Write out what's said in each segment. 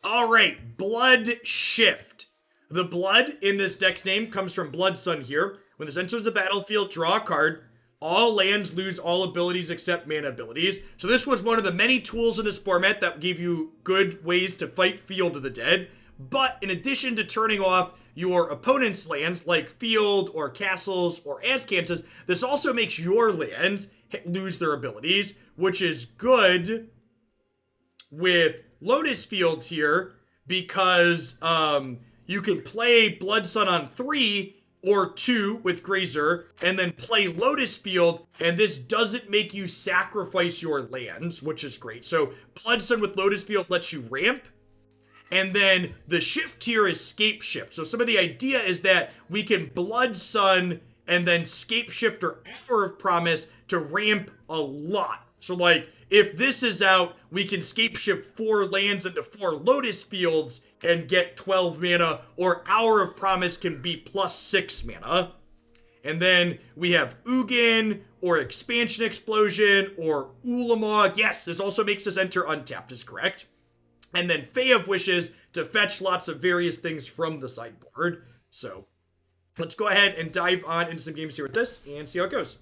Alright, Blood Shift. The blood in this deck name comes from Blood Sun here. When this enters the battlefield, draw a card. All lands lose all abilities except mana abilities. So this was one of the many tools in this format that gave you good ways to fight Field of the Dead. But in addition to turning off your opponent's lands, like Field or Castles or Azcantas, this also makes your lands lose their abilities, which is good with Lotus Field here, because you can play Blood Sun on 3 or 2 with Grazer, and then play Lotus Field, and this doesn't make you sacrifice your lands, which is great. So Blood Sun with Lotus Field lets you ramp, and then the shift here is Scapeshift. So some of the idea is that we can Blood Sun and then Scapeshift or Hour of Promise to ramp a lot. So like, if this is out, we can Scapeshift 4 lands into 4 Lotus Fields and get 12 mana, or Hour of Promise can be plus 6 mana. And then we have Ugin, or Expansion Explosion, or Ulamog. Yes, this also makes us enter untapped, is correct. And then Fae of Wishes to fetch lots of various things from the sideboard. So let's go ahead and dive on into some games here with this and see how it goes.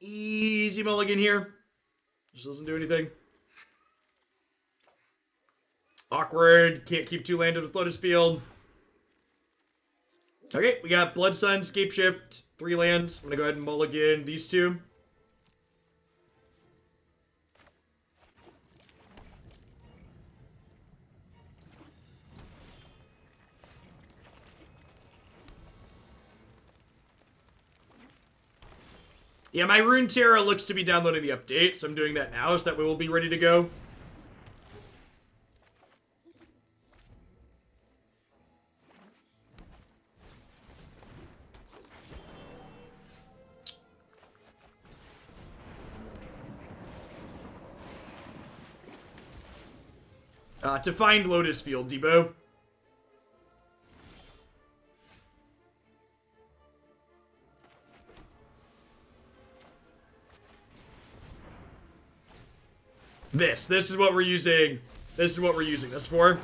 Easy mulligan here. Just doesn't do anything. Awkward. Can't keep 2 landed with Lotus Field. Okay, we got Blood Sun, Scapeshift, 3 lands. I'm gonna go ahead and mulligan these 2. Yeah, my Rune Terra looks to be downloading the update, so I'm doing that now so that we will be ready to go. To find Lotus Field, Debo. This is what we're using. This is what we're using this for.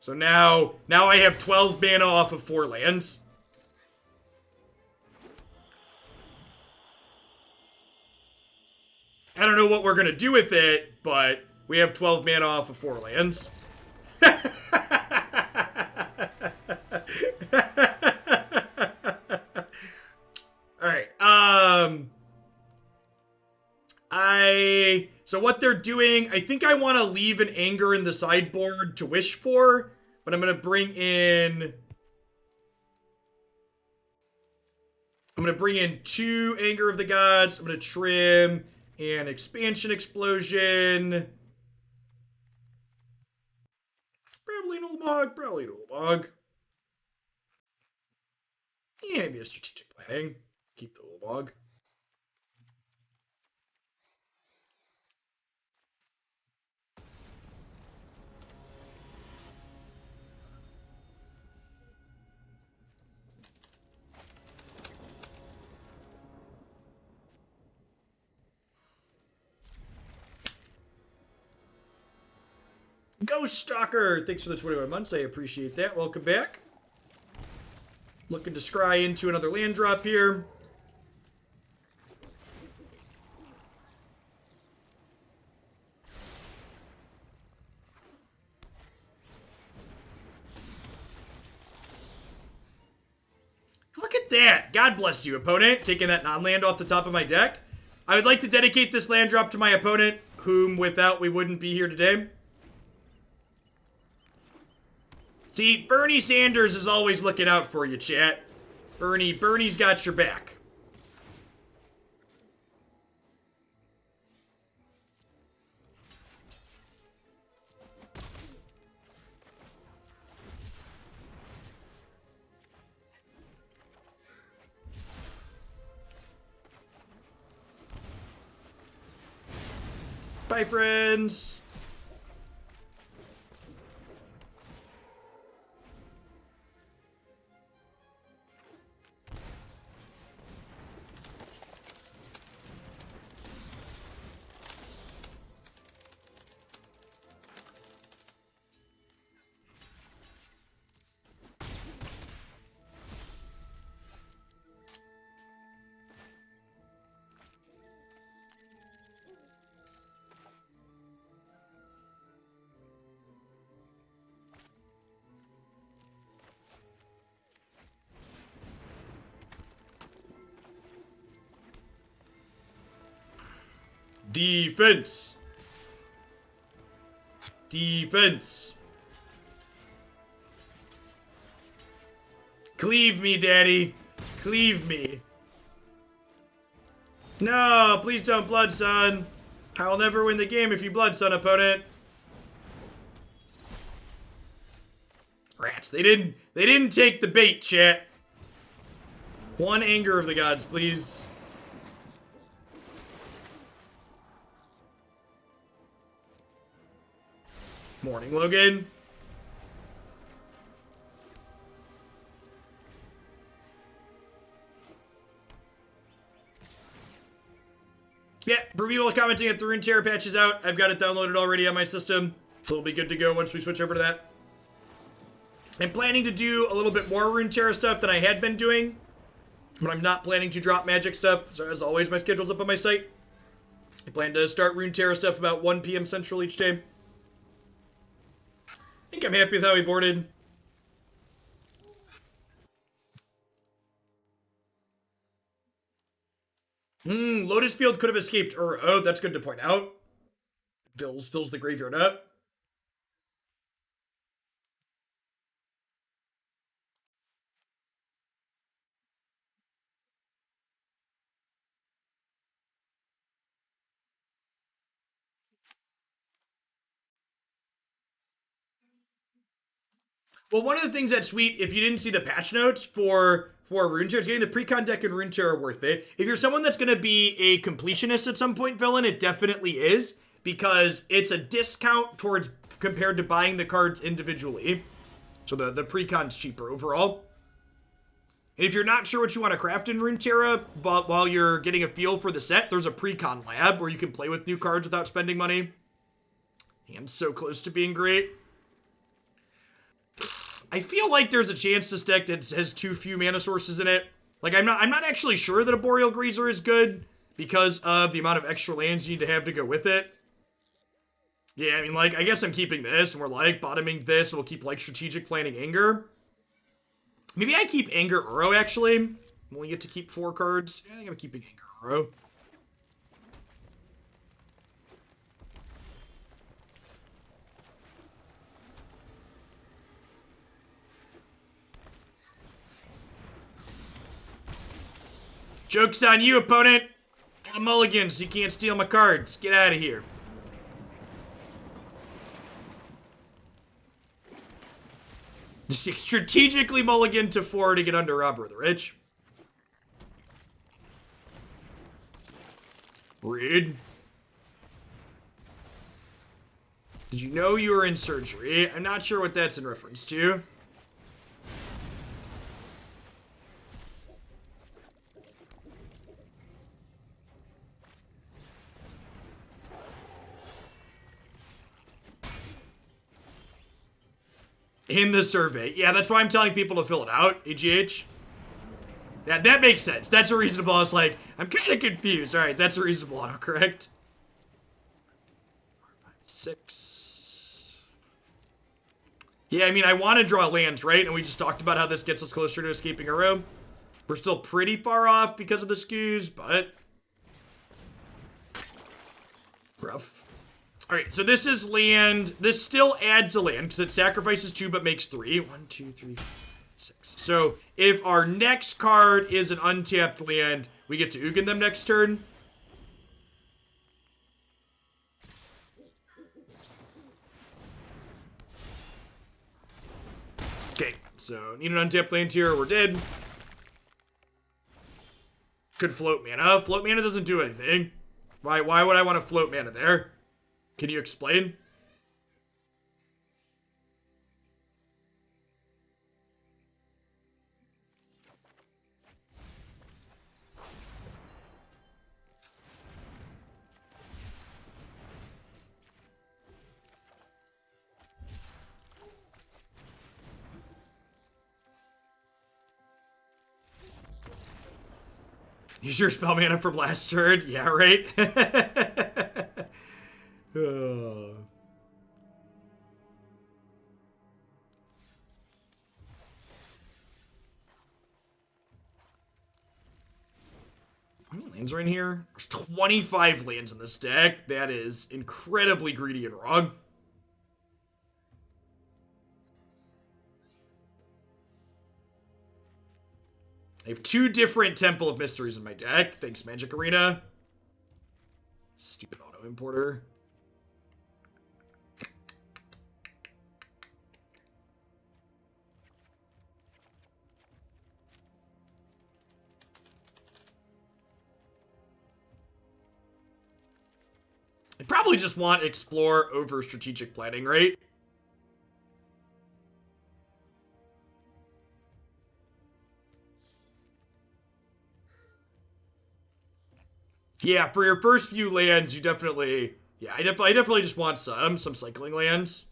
So now I have 12 mana off of 4 lands. I don't know what we're gonna do with it, but we have 12 mana off of 4 lands. Alright, so what they're doing, I think I want to leave an Anger in the sideboard to wish for, but I'm going to bring in 2 Anger of the Gods. I'm going to trim an Expansion Explosion. Probably an Ulamog. Yeah, maybe a strategic planning. Keep the Ulamog. Ghost Stalker, thanks for the 21 months. I appreciate that. Welcome back. Looking to scry into another land drop here. Look at that. God bless you, opponent. Taking that non-land off the top of my deck. I would like to dedicate this land drop to my opponent, whom without we wouldn't be here today. See, Bernie Sanders is always looking out for you, chat. Bernie's got your back. Bye, friends. Defense. Defense. Cleave me, daddy. Cleave me. No, please don't Blood Sun. I'll never win the game if you Blood Sun, opponent. Rats, they didn't take the bait, chat. One Anger of the Gods, please. Morning, Logan. Yeah, for people commenting that the Runeterra patch is out, I've got it downloaded already on my system, so it'll be good to go once we switch over to that. I'm planning to do a little bit more Runeterra stuff than I had been doing, but I'm not planning to drop Magic stuff. So as always, my schedule's up on my site. I plan to start Runeterra stuff about 1 p.m. Central each day. I think I'm happy with how he boarded. Lotus Field could have escaped Oh, that's good to point out. Fills the graveyard up. Well, one of the things that's sweet, if you didn't see the patch notes for Runeterra, getting the Precon deck and Runeterra are worth it. If you're someone that's going to be a completionist at some point, villain, it definitely is, because it's a discount towards compared to buying the cards individually. So the Precon's cheaper overall. And if you're not sure what you want to craft in Runeterra, but while you're getting a feel for the set, there's a Precon lab where you can play with new cards without spending money. And so close to being great. I feel like there's a chance this deck that has too few mana sources in it. Like, I'm not actually sure that a Boreal Grazer is good because of the amount of extra lands you need to have to go with it. Yeah, I mean, like, I guess I'm keeping this, and we're, like, bottoming this, and we'll keep, like, strategic planning Anger. Maybe I keep Anger Uro, actually. I only get to keep 4 cards. Yeah, I think I'm keeping Anger Uro. Joke's on you, opponent. I'm mulligan, so you can't steal my cards. Get out of here. Strategically mulligan to 4 to get under Robber of the Rich. Read. Did you know you were in surgery? I'm not sure what that's in reference to. In the survey. Yeah, that's why I'm telling people to fill it out, AGH. Yeah, that makes sense. That's a reasonable. I was like, I'm kind of confused. All right, that's a reasonable autocorrect. 4, 5, 6. Yeah, I mean, I want to draw lands, right? And we just talked about how this gets us closer to escaping our room. We're still pretty far off because of the skews, but rough. All right, so this is land. This still adds a land because it sacrifices 2 but makes 3. 1, 2, 3, 4, 6. So if our next card is an untapped land, we get to Ugin them next turn. Okay, so need an untapped land here or we're dead. Could float mana. Float mana doesn't do anything. Why would I want to float mana there? Can you explain? Use your spell mana from last turn. Yeah, right? How many lands are in here? There's 25 lands in this deck. That is incredibly greedy and wrong. I have 2 different Temple of Mysteries in my deck. Thanks, Magic Arena. Stupid auto importer. I probably just want Explore over Strategic Planning, right? Yeah, for your first few lands, you definitely... Yeah, I definitely just want some cycling lands.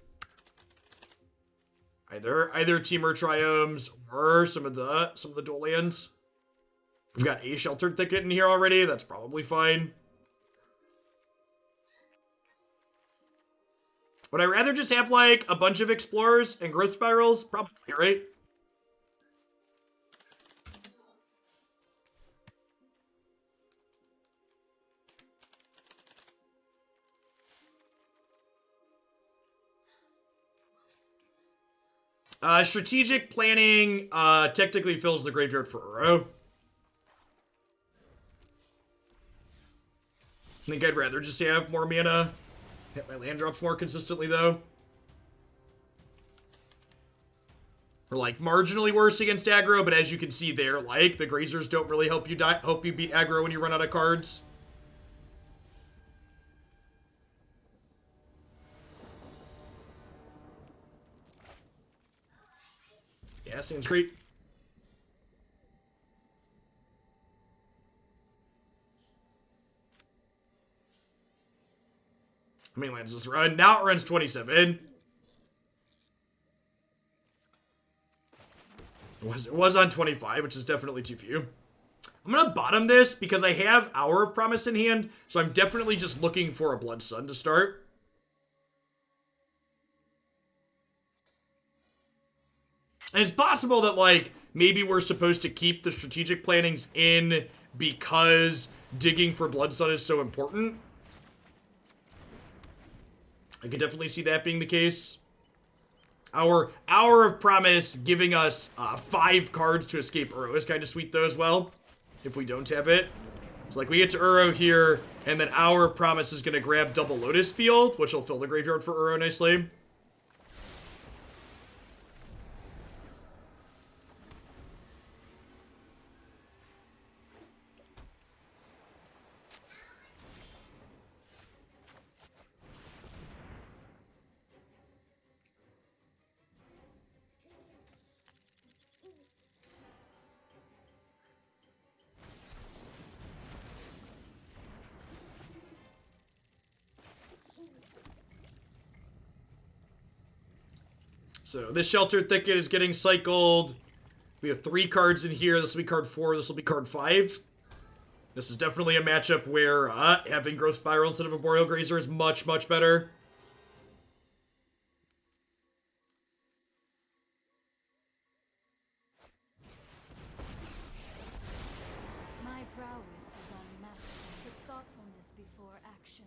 Either Temur Triomes or some of the dual lands. We've got a Sheltered Thicket in here already. That's probably fine. Would I rather just have, like, a bunch of Explorers and Growth Spirals? Probably, right? Strategic Planning technically fills the graveyard for Uro. I think I'd rather just have more mana. Hit my land drops more consistently, though. Or, like, marginally worse against aggro, but as you can see there, like, the Grazers don't really help you beat aggro when you run out of cards. Yeah, seems great. How many lands does this run? Now it runs 27. It was on 25, which is definitely too few. I'm going to bottom this because I have Hour of Promise in hand, so I'm definitely just looking for a Blood Sun to start. And it's possible that, like, maybe we're supposed to keep the strategic plannings in because digging for Blood Sun is so important. I could definitely see that being the case. Our Hour of Promise giving us 5 cards to escape Uro is kind of sweet, though, as well, if we don't have it. So, like, we get to Uro here, and then Hour of Promise is going to grab double Lotus Field, which will fill the graveyard for Uro nicely. So this Sheltered Thicket is getting cycled. We have 3 cards in here. This will be card 4. This will be card 5. This is definitely a matchup where having Growth Spiral instead of a Boreal Grazer is much, much better. My prowess is unmatched with thoughtfulness before action.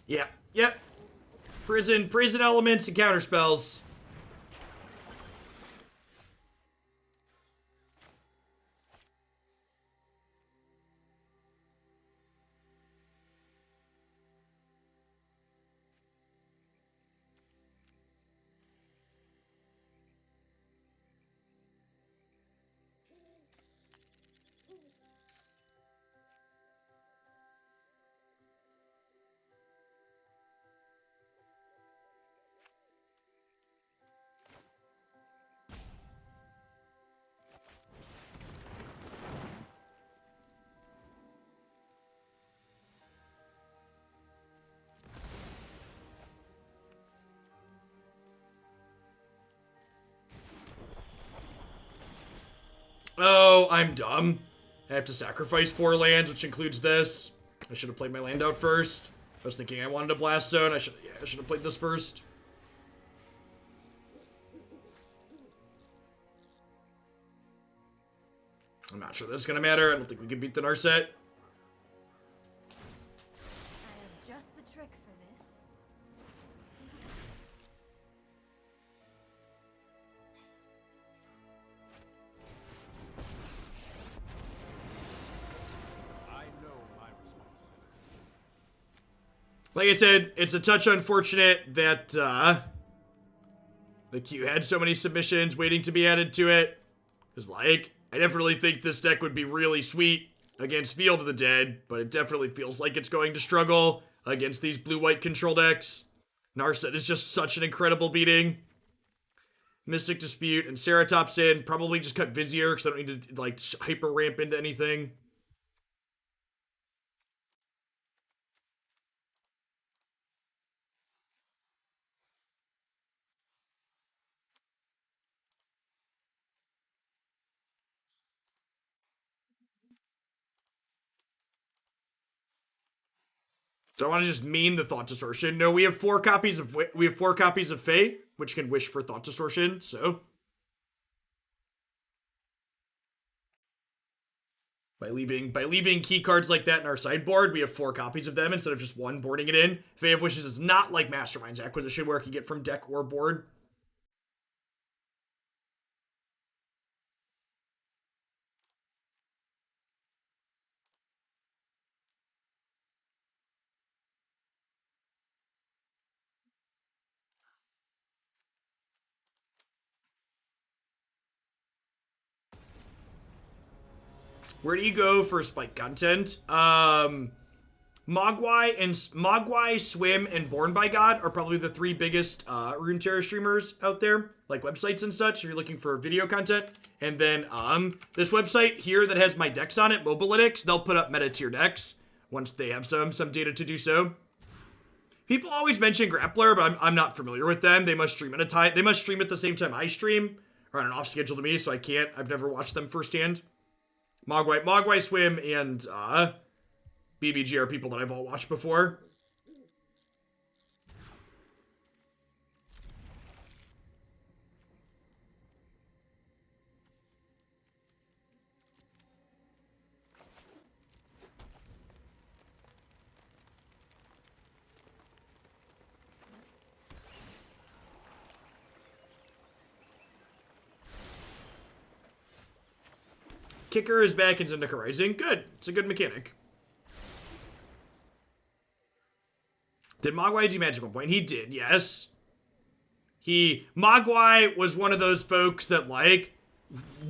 Yeah, yep. Prison elements and counter spells. Oh, I'm dumb. I have to sacrifice 4 lands, which includes this. I should have played my land out first. I was thinking I wanted a blast zone. I should have played this first. I'm not sure that's gonna matter. I don't think we can beat the Narset. I have just the trick for this. I know my responsibility. Like I said, it's a touch unfortunate that the queue had so many submissions waiting to be added to it. Because, like, I definitely think this deck would be really sweet against Field of the Dead, but it definitely feels like it's going to struggle against these blue-white control decks. Narset is just such an incredible beating. Mystic Dispute and Ceratops in. Probably just cut Vizier because I don't need to, like, hyper ramp into anything. Do I want to just mean the Thought Distortion? No, we have 4 copies of Fae, which can wish for Thought Distortion. So by leaving key cards like that in our sideboard, we have 4 copies of them instead of just 1 boarding it in. Fae of Wishes is not like Mastermind's Acquisition, where it can get from deck or board. Where do you go for spike content? Mogwai, Swim, and Born by God are probably the 3 biggest Runeterra streamers out there, like websites and such, if you're looking for video content. And then this website here that has my decks on it, Mobilytics, they'll put up meta tier decks once they have some data to do so. People always mention Grappler, but I'm not familiar with them. They must stream at a time. They must stream at the same time I stream, or on an off schedule to me, so I can't. I've never watched them firsthand. Mogwai Swim and BBG are people that I've all watched before. Kicker is back in Zendika Rising. Good. It's a good mechanic. Did Mogwai do magic at one point? He did, yes. Mogwai was one of those folks that, like,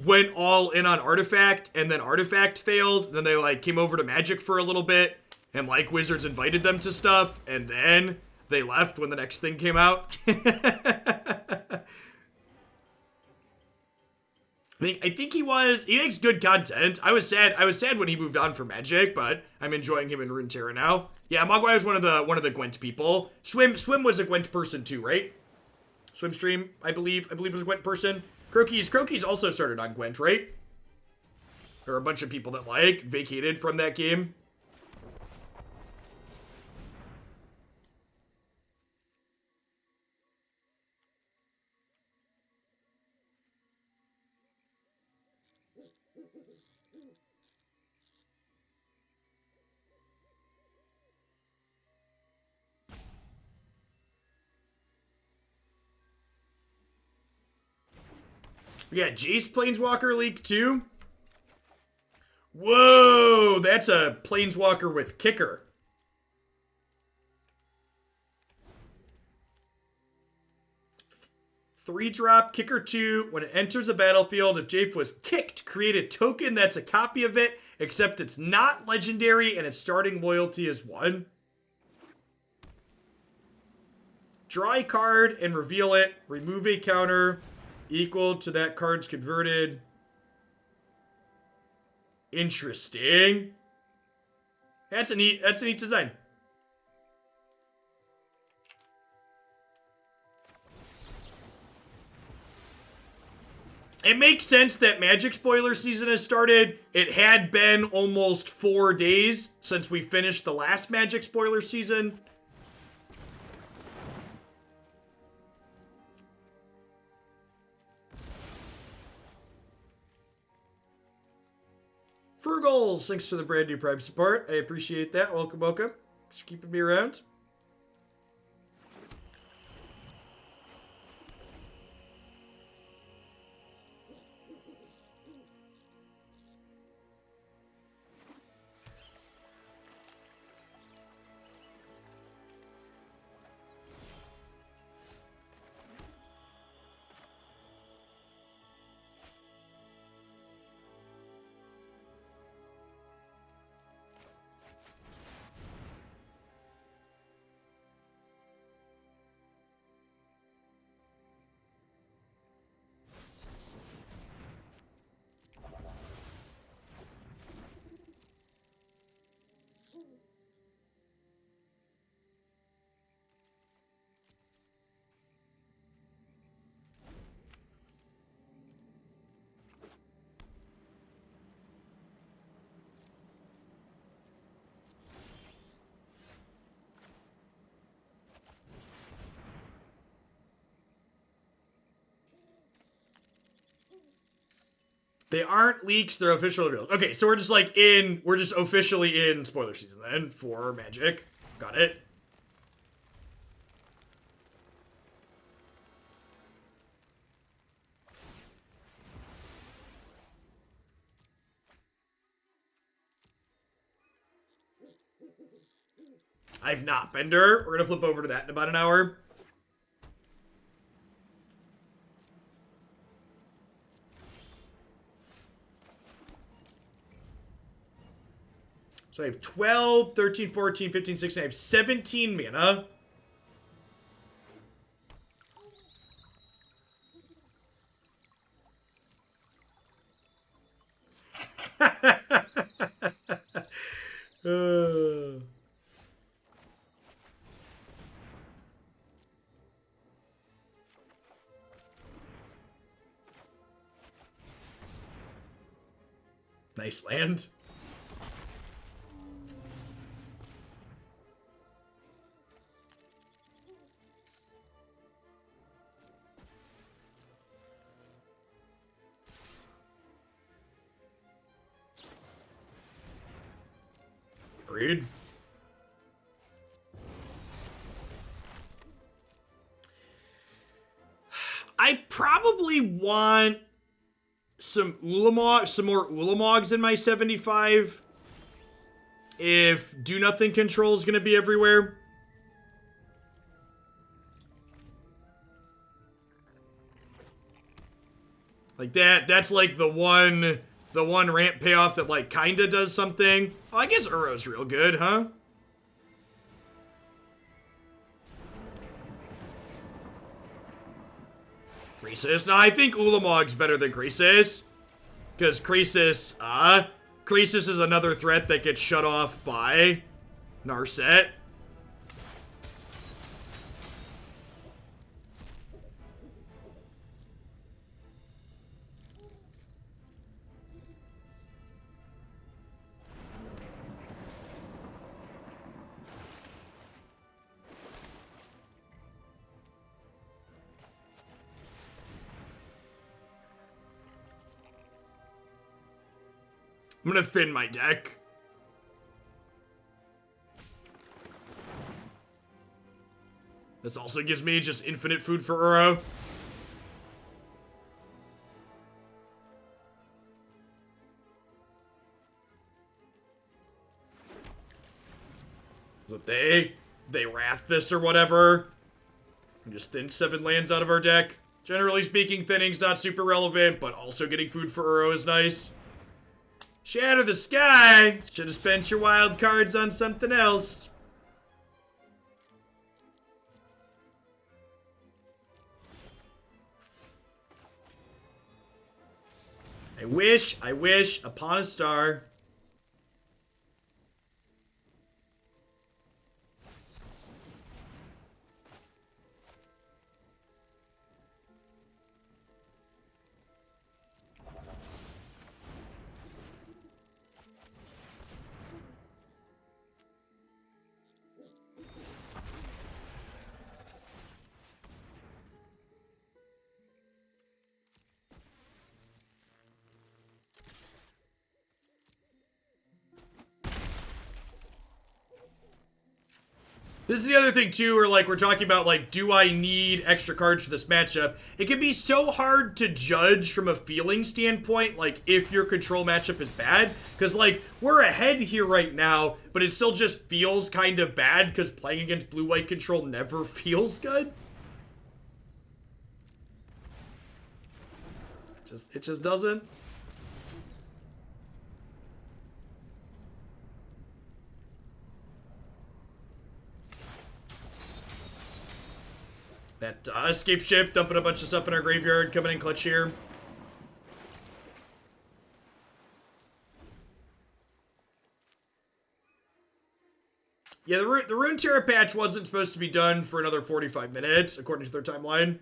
went all in on Artifact, and then Artifact failed. Then they, like, came over to Magic for a little bit, and, like, Wizards invited them to stuff, and then they left when the next thing came out. I think he makes good content. I was sad when he moved on from Magic, but I'm enjoying him in Runeterra now. Yeah, Mogwai was one of the Gwent people. Swim was a Gwent person too, right? Swimstream, I believe was a Gwent person. Croaky's also started on Gwent, right? There are a bunch of people that, like, vacated from that game. We got Jace Planeswalker leak too. Whoa, that's a Planeswalker with kicker. Three-drop, kicker 2. When it enters a battlefield, if Jace was kicked, create a token that's a copy of it, except it's not legendary and its starting loyalty is 1. Draw a card and reveal it. Remove a counter equal to that card's converted. Interesting. That's a neat design. It makes sense that Magic spoiler season has started. It had been almost 4 days since we finished the last Magic spoiler season. Fergals, thanks for the brand new Prime support. I appreciate that. Welcome, welcome. Thanks for keeping me around. They aren't leaks, they're official reveals. Okay, so we're just like we're just officially in spoiler season then for Magic. Got it. I've not Bender. We're gonna flip over to that in about an hour. So I have 12, 13, 14, 15, 16. I have 17 mana. Nice land. Agreed. I probably want some Ulamog, some more Ulamogs in my 75. If Do Nothing Control is going to be everywhere. Like that's like the one ramp payoff that like kinda does something. Oh, I guess Uro's real good, huh? Croesus? No, I think Ulamog's better than Croesus. Because Croesus is another threat that gets shut off by Narset. I'm gonna thin my deck. This also gives me just infinite food for Uro. So they wrath this or whatever. And just thin 7 lands out of our deck. Generally speaking, thinning's not super relevant, but also getting food for Uro is nice. Shatter the Sky! Should have spent your wild cards on something else. I wish upon a star. This is the other thing too, where like we're talking about like, do I need extra cards for this matchup? It can be so hard to judge from a feeling standpoint, like if your control matchup is bad, because like we're ahead here right now, but it still just feels kind of bad because playing against blue-white control never feels good. It just doesn't. That Scapeshift dumping a bunch of stuff in our graveyard, coming in clutch here. Yeah, the Rune Terror patch wasn't supposed to be done for another 45 minutes, according to their timeline.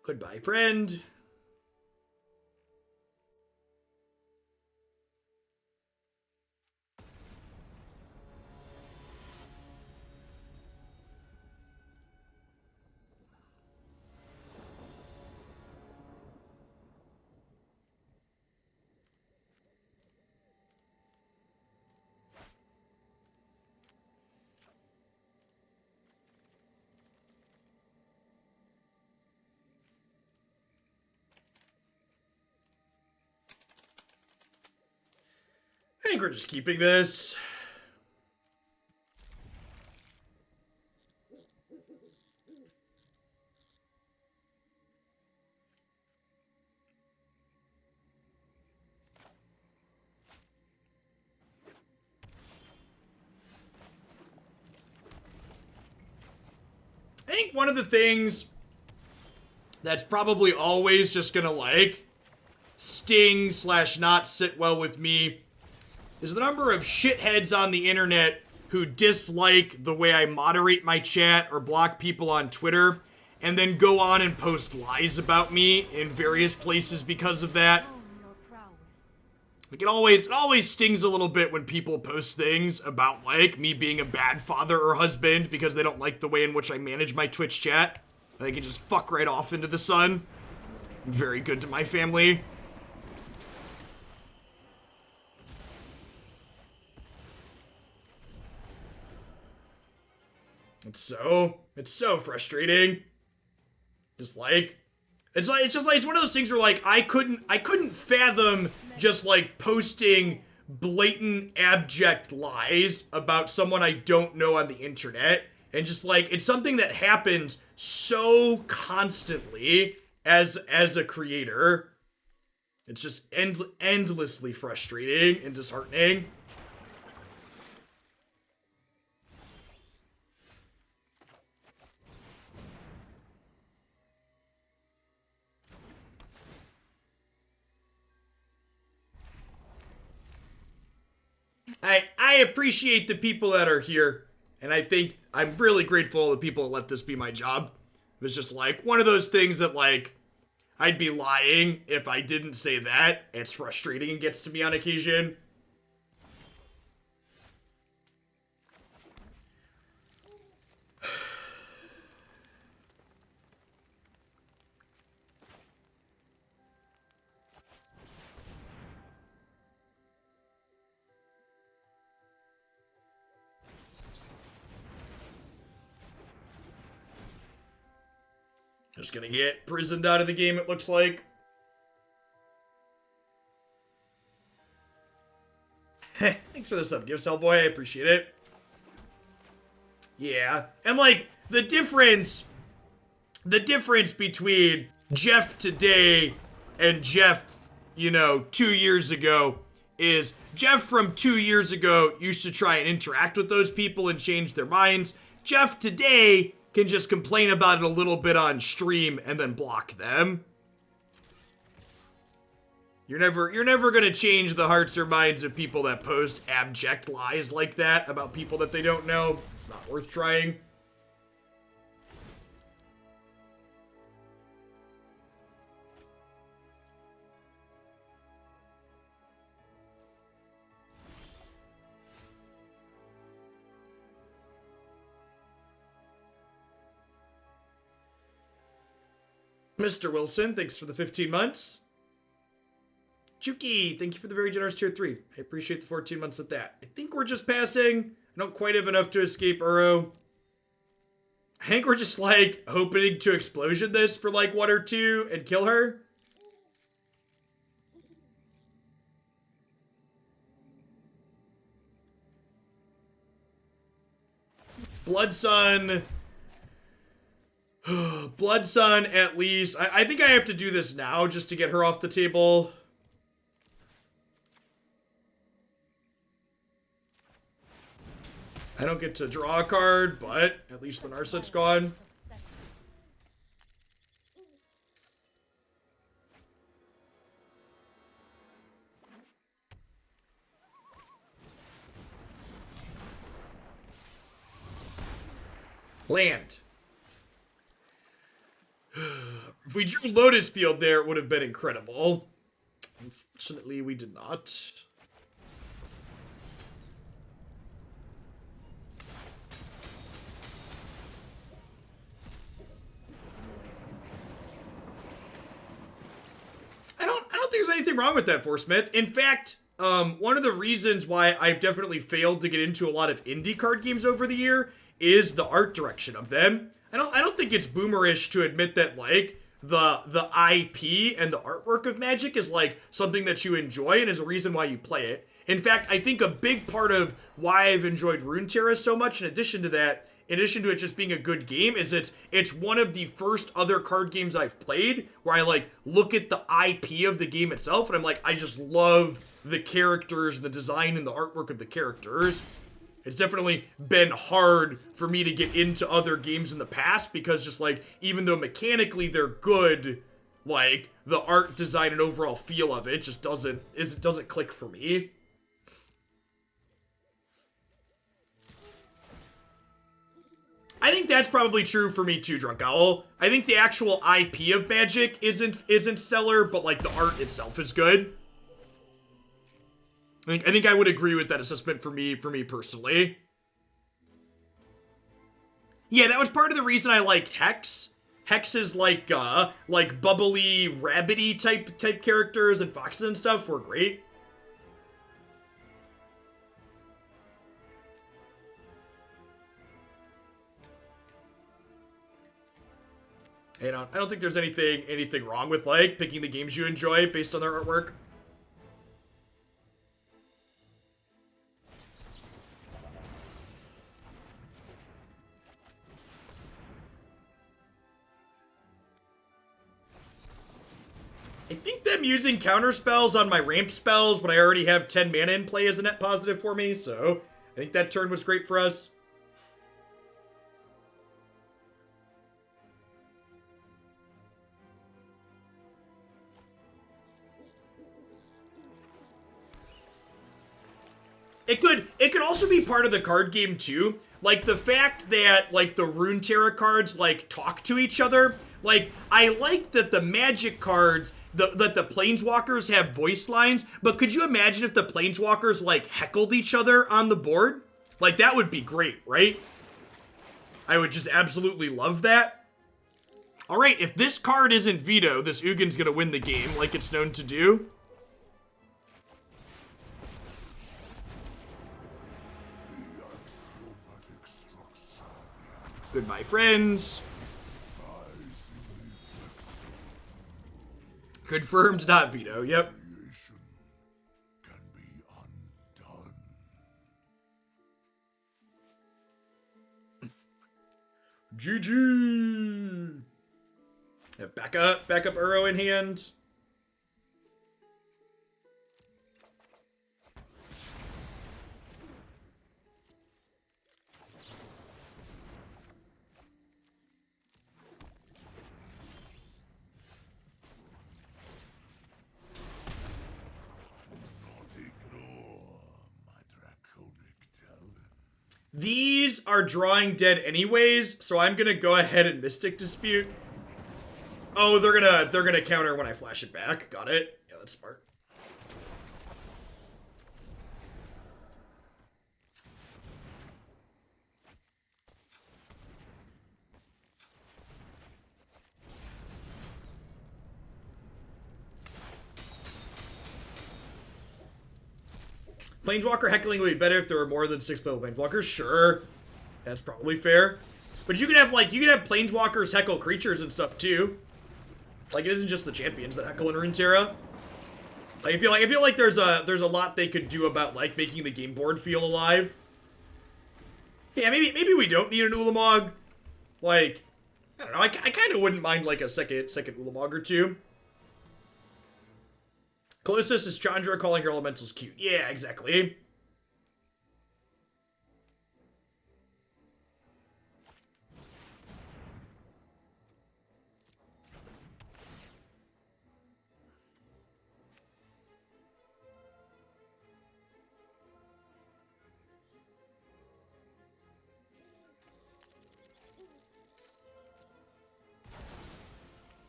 Goodbye, friend. I think we're just keeping this. I think one of the things that's probably always just gonna like sting / not sit well with me is the number of shitheads on the internet who dislike the way I moderate my chat or block people on Twitter and then go on and post lies about me in various places because of that. Like it always stings a little bit when people post things about like me being a bad father or husband because they don't like the way in which I manage my Twitch chat. They can just fuck right off into the sun. I'm very good to my family. It's so frustrating. It's one of those things where like I couldn't fathom just like posting blatant abject lies about someone I don't know on the internet, and just like it's something that happens so constantly as a creator. It's just endlessly frustrating and disheartening. I appreciate the people that are here, and I think I'm really grateful to the people that let this be my job. It was just like one of those things that like I'd be lying if I didn't say that. It's frustrating and gets to me on occasion. Just gonna get prisoned out of the game, it looks like. Thanks for the sub gifts, Hellboy. I appreciate it. Yeah. And like the difference between Jeff today and Jeff, you know, 2 years ago is Jeff from 2 years ago used to try and interact with those people and change their minds. Jeff today can just complain about it a little bit on stream and then block them. You're never gonna change the hearts or minds of people that post abject lies like that about people that they don't know. It's not worth trying. Mr. Wilson, thanks for the 15 months. Chuki, thank you for the very generous tier 3. I appreciate the 14 months at that. I think we're just passing. I don't quite have enough to escape Uro. I think we're just like hoping to explosion this for like 1 or 2 and kill her. Blood Sun. Blood Sun, at least. I think I have to do this now just to get her off the table. I don't get to draw a card, but at least the Narset's gone. Land. If we drew Lotus Field there, it would have been incredible. Unfortunately, we did not. I don't think there's anything wrong with that, Forsmith. In fact, one of the reasons why I've definitely failed to get into a lot of indie card games over the year is the art direction of them. I don't think it's boomerish to admit that like the IP and the artwork of Magic is like something that you enjoy and is a reason why you play it. In fact, I think a big part of why I've enjoyed Runeterra so much, in addition to that, in addition to it just being a good game, is it's one of the first other card games I've played where I like look at the IP of the game itself and I'm like, I just love the characters and the design and the artwork of the characters. It's definitely been hard for me to get into other games in the past because just like, even though mechanically they're good, like the art design and overall feel of it just doesn't click for me. I think that's probably true for me too, Drunk Owl. I think the actual IP of Magic isn't stellar, but like the art itself is good. I think I would agree with that assessment for me personally. Yeah, that was part of the reason I liked Hex. Hex is like bubbly, rabbity type characters, and foxes and stuff were great. I don't think there's anything wrong with like picking the games you enjoy based on their artwork. I think them using counter spells on my ramp spells when I already have 10 mana in play is a net positive for me, so I think that turn was great for us. It could also be part of the card game too. Like the fact that like the Runeterra cards like talk to each other. Like I like that the Magic cards, that the Planeswalkers have voice lines, but could you imagine if the Planeswalkers like heckled each other on the board? Like that would be great, right? I would just absolutely love that. All right, if this card isn't veto, this Ugin's gonna win the game like it's known to do. Goodbye, friends. Confirmed, not veto. Yep. Can be undone. GG. Have backup Uro in hand. These are drawing dead anyways, so I'm gonna go ahead and Mystic Dispute. Oh, they're gonna counter when I flash it back. Got it. Yeah, that's smart. Planeswalker heckling would be better if there were more than 6 playable Planeswalkers. Sure, that's probably fair. But you could have Planeswalkers heckle creatures and stuff too. Like, it isn't just the champions that heckle in Runeterra. Like, I feel like there's a lot they could do about like making the game board feel alive. Yeah, maybe we don't need an Ulamog. Like, I don't know. I kind of wouldn't mind like a second Ulamog or two. Closest is Chandra calling her elementals cute. Yeah, exactly.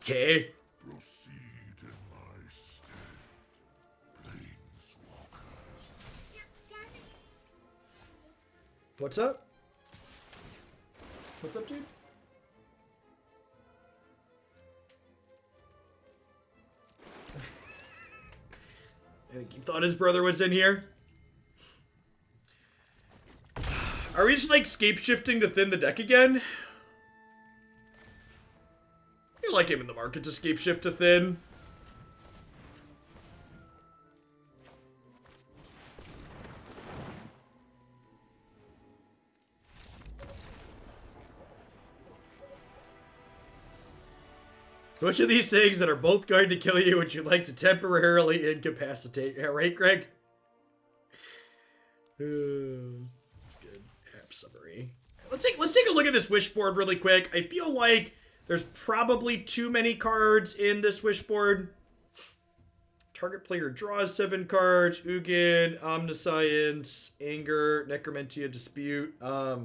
Okay. Proceed in my stead, Planeswalker. What's up? What's up, dude? I think he thought his brother was in here. Are we just like scape-shifting to thin the deck again? I feel like I'm in the market to scape-shift to thin. Which of these things that are both going to kill you would you like to temporarily incapacitate? Yeah, right, Greg? That's good. App summary. Let's take a look at this Wishboard really quick. I feel like there's probably too many cards in this Wishboard. Target player draws 7 cards. Ugin, Omniscience, Anger, Necromentia, Dispute. I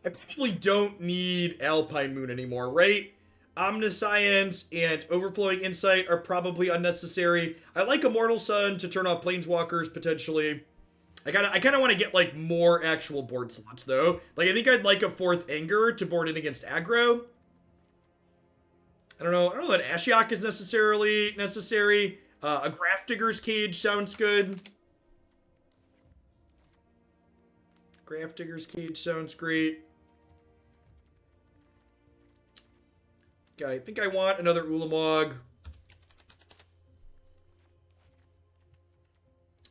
probably don't need Alpine Moon anymore, right? Omniscience and Overflowing Insight are probably unnecessary. I like Immortal Sun to turn off Planeswalkers, potentially. I kind of want to get, like, more actual board slots, though. Like, I think I'd like a 4th Anger to board in against Aggro. I don't know that Ashiok is necessarily necessary. A Grafdigger's Cage sounds good. Grafdigger's Cage sounds great. Okay, I think I want another Ulamog.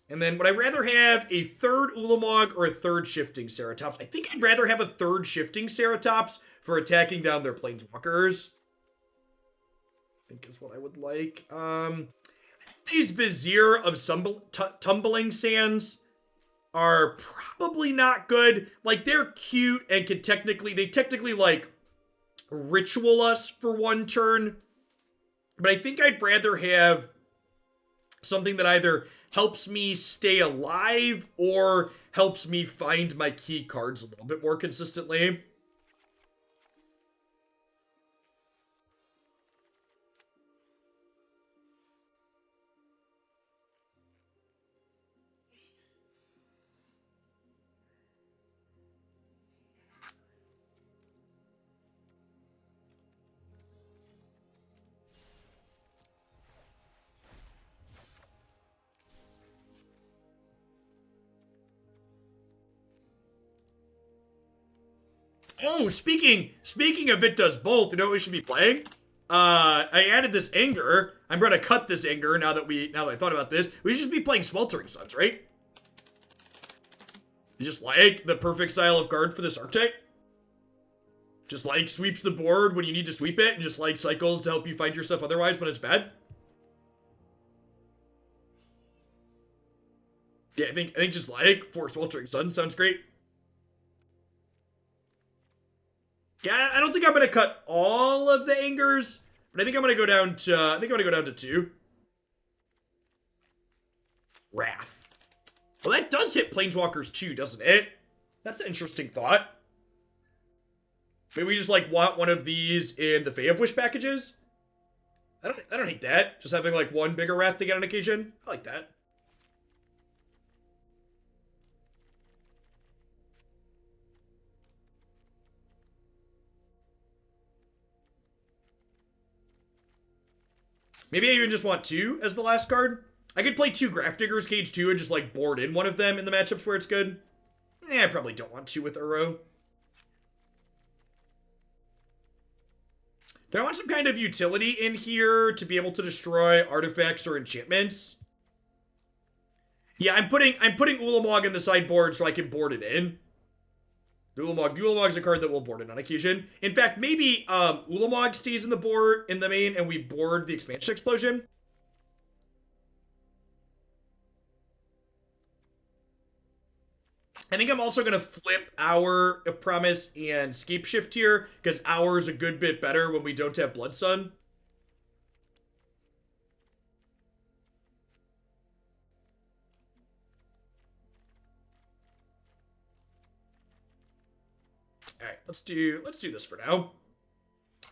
And then would I rather have a 3rd Ulamog or a 3rd Shifting Ceratops? I think I'd rather have a 3rd Shifting Ceratops for attacking down their Planeswalkers. I think is what I would like. These Vizier of Tumbling Sands are probably not good. Like, they're cute and they technically like ritual us for 1 turn. But I think I'd rather have something that either helps me stay alive or helps me find my key cards a little bit more consistently. Oh, speaking of it does both, you know what we should be playing? I added this Anger. I'm gonna cut this Anger now that I thought about this. We should just be playing Sweltering Suns, right? Just like the perfect style of card for this archetype. Just like sweeps the board when you need to sweep it, and just like cycles to help you find your stuff otherwise when it's bad. Yeah, I think just like for Sweltering Suns sounds great. Yeah, I don't think I'm gonna cut all of the Angers, but I think I'm gonna go down to 2. Wrath. Well, that does hit Planeswalkers too, doesn't it? That's an interesting thought. Maybe we just like want one of these in the Fae of Wish packages. I don't hate that. Just having like one bigger wrath to get on occasion. I like that. Maybe I even just want 2 as the last card. I could play 2 Grafdiggers, Cage 2, and just like board in one of them in the matchups where it's good. I probably don't want 2 with Uro. Do I want some kind of utility in here to be able to destroy artifacts or enchantments? Yeah, I'm putting Ulamog in the sideboard so I can board it in. The Ulamog's a card that will board it on occasion. In fact, maybe Ulamog stays in the board in the main and we board the expansion explosion. I think I'm also going to flip our Promise and Scapeshift here, because ours a good bit better when we don't have Blood Sun. Alright, let's do this for now.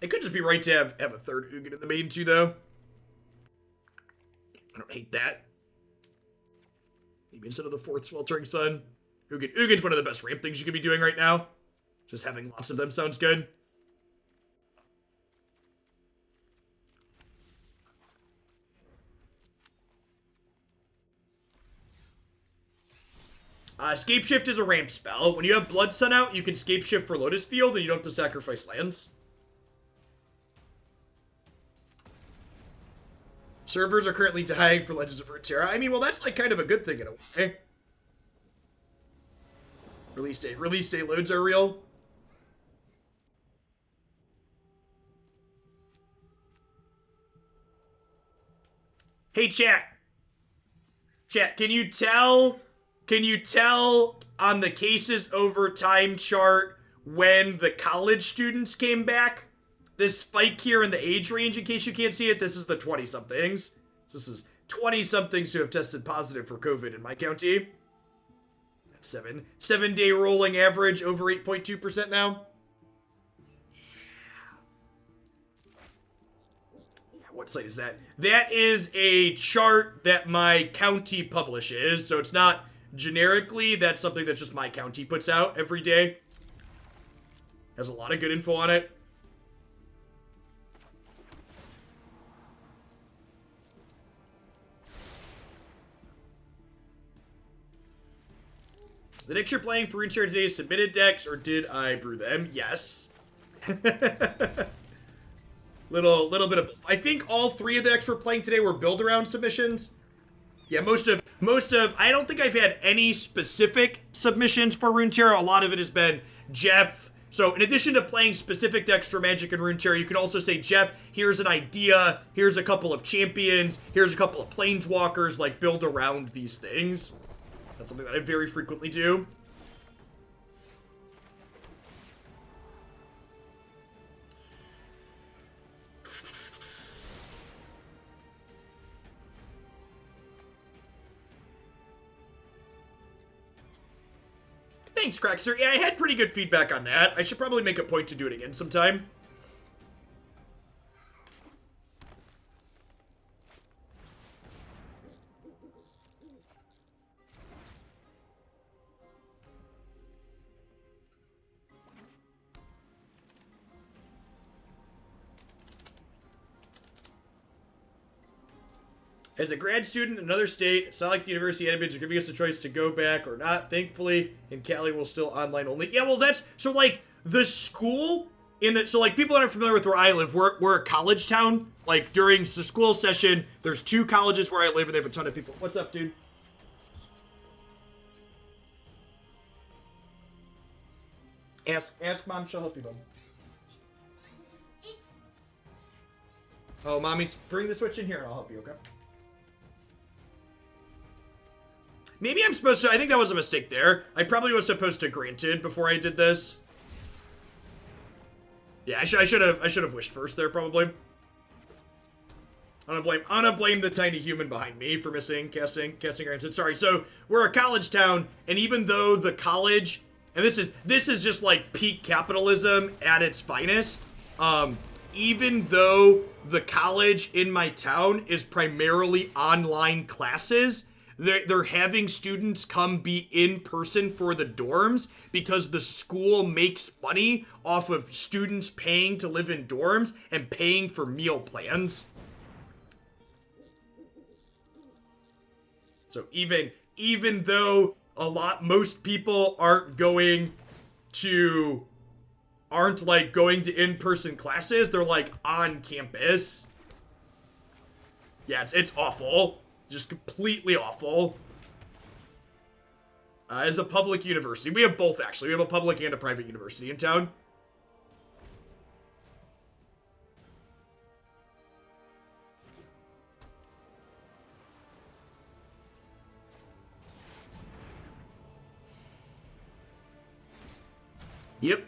It could just be right to have a third Ugin in the main too, though. I don't hate that. Maybe instead of the 4th Sweltering Sun. Ugin's one of the best ramp things you could be doing right now. Just having lots of them sounds good. Scapeshift is a ramp spell. When you have Blood Sun out, you can Scapeshift for Lotus Field and you don't have to sacrifice lands. Servers are currently dying for Legends of Runeterra. I mean, well, that's like kind of a good thing in a way. Release date loads are real. Hey, chat, can you tell on the cases over time chart when the college students came back? This spike here in the age range, in case you can't see it, this is the 20-somethings. This is 20-somethings who have tested positive for COVID in my county. 7-day rolling average over 8.2% now. Yeah, what site is that? That is a chart that my county publishes, so it's not generically, that's something that just my county puts out every day. Has a lot of good info on it. The decks you're playing for Runeterra today is submitted decks, or did I brew them? Yes. little bit of... I think all 3 of the decks we're playing today were build-around submissions. Yeah, most of... I don't think I've had any specific submissions for Runeterra. A lot of it has been Jeff. So in addition to playing specific decks for Magic and Runeterra, you can also say, Jeff, here's an idea. Here's a couple of champions. Here's a couple of planeswalkers. Like, build around these things. That's something that I very frequently do. Thanks, Crackster. Yeah, I had pretty good feedback on that. I should probably make a point to do it again sometime. As a grad student in another state, it's not like the university admins are giving us a choice to go back or not. Thankfully, in Cali, we're still online only. Yeah, well, that's... So, like, the school... So, like, people that are familiar with where I live, we're a college town. Like, during the school session, there's 2 colleges where I live, and they have a ton of people. What's up, dude? Ask Mom, she'll help you, bud. Oh, Mommy's... Bring the Switch in here, and I'll help you, okay? Maybe I'm supposed to... I think that was a mistake there. I probably was supposed to granted before I did this. Yeah, I should have wished first there, probably. I'm gonna blame the tiny human behind me for missing casting granted. Sorry, so we're a college town, and even though the college and this is just like peak capitalism at its finest. Even though the college in my town is primarily online classes, they're having students come be in person for the dorms because the school makes money off of students paying to live in dorms and paying for meal plans. So even though most people aren't like going to in-person classes, they're like on campus. Yeah, it's awful. Just completely awful. As a public university, we have both actually. We have a public and a private university in town. Yep.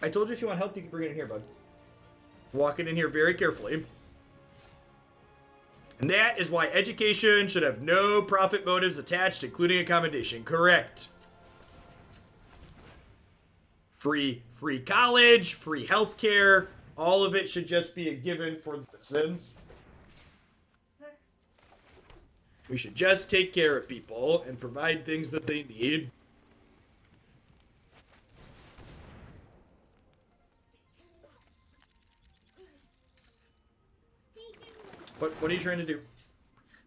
I told you if you want help, you can bring it in here, bud. Walk it in here very carefully. And that is why education should have no profit motives attached, including accommodation. Correct. Free college, free healthcare. All of it should just be a given for the citizens. We should just take care of people and provide things that they need. What are you trying to do?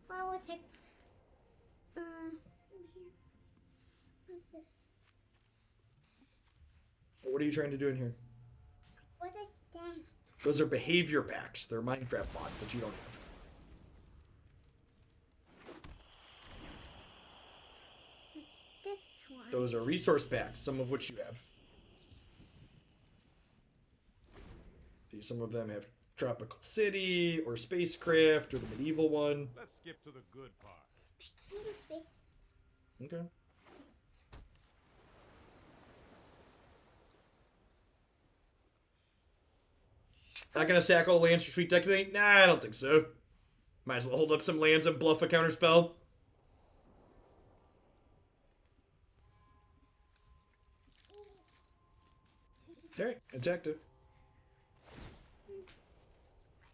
Well, we'll take. What's this? What are you trying to do in here? What is that? Those are behavior packs. They're Minecraft mods that you don't have. What's this one? Those are resource packs, some of which you have. See, some of them have Tropical City, or Spacecraft, or the medieval one. Let's skip to the good part. Space. Okay. Not gonna sack all lands for Sweet Deck thing? Nah, I don't think so. Might as well hold up some lands and bluff a counterspell. Alright, it's active.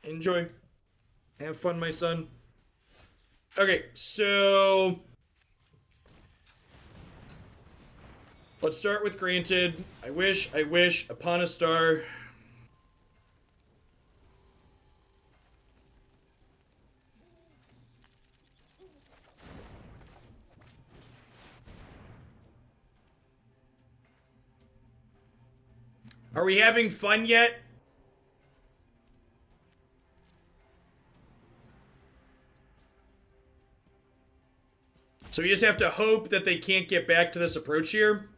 Enjoy. Have fun, my son. Okay, so let's start with granted. I wish, upon a star. Are we having fun yet? So we just have to hope that they can't get back to this approach here.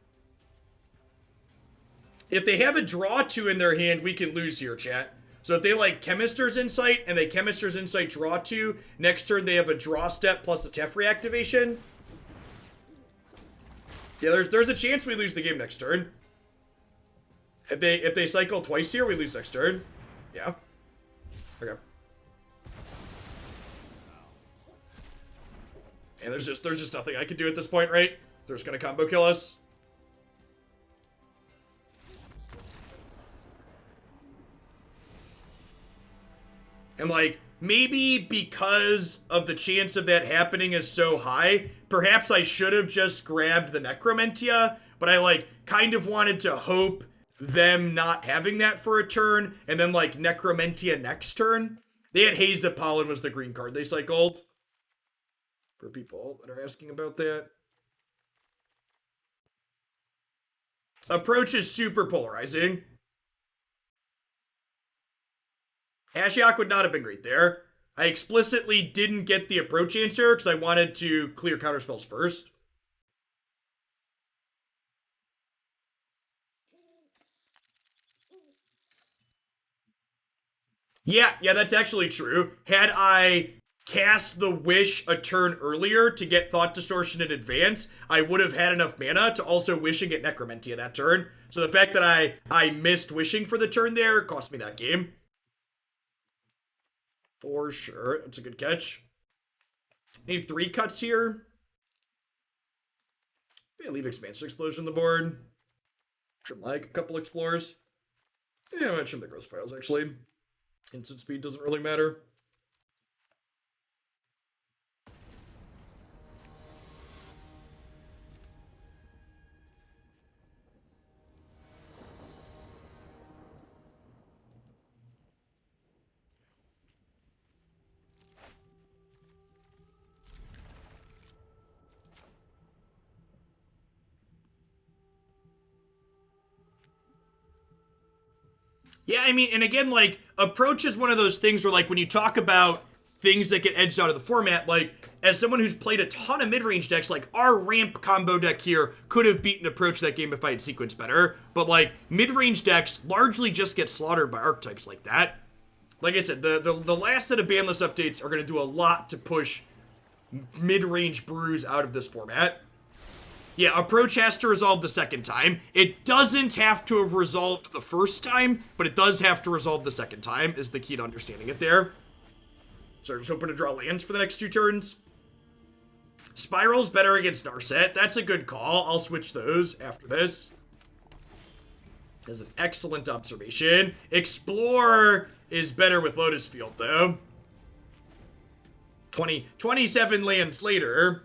If they have a draw 2 in their hand, we can lose here, chat. So if they like Chemister's Insight and they Chemister's Insight draw 2, next turn they have a draw step plus a Tef reactivation. Yeah, there's a chance we lose the game next turn. If they cycle twice here, we lose next turn. Yeah. Okay. And there's just nothing I can do at this point, right? They're just gonna combo kill us. And like, maybe because of the chance of that happening is so high, perhaps I should have just grabbed the Necromentia, but I like kind of wanted to hope them not having that for a turn, and then like Necromentia next turn. They had Haze of Pollen was the green card they cycled. For people that are asking about that. Approach is super polarizing. Ashiok would not have been great there. I explicitly didn't get the approach answer because I wanted to clear counterspells first. Yeah, that's actually true. Had I cast the Wish a turn earlier to get Thought Distortion in advance, I would have had enough mana to also wish and get Necromentia that turn. So the fact that I missed wishing for the turn there cost me that game. For sure. That's a good catch. Need 3 cuts here. Yeah, leave Expansion Explosion on the board. Trim like a couple Explorers. Yeah, I might trim the Growth Spirals, actually. Instant speed doesn't really matter. Yeah, I mean, and again, like, Approach is one of those things where, like, when you talk about things that get edged out of the format, like, as someone who's played a ton of mid-range decks, like, our ramp combo deck here could have beaten Approach that game if I had sequenced better, but, like, mid-range decks largely just get slaughtered by archetypes like that. Like I said, the last set of banless updates are going to do a lot to push mid-range brews out of this format. Yeah, Approach has to resolve the second time. It doesn't have to have resolved the first time, but it does have to resolve the second time, is the key to understanding it there. So I'm just hoping to draw lands for the next 2 turns. Spiral's better against Narset. That's a good call. I'll switch those after this. That's an excellent observation. Explore is better with Lotus Field, though. 27 lands later.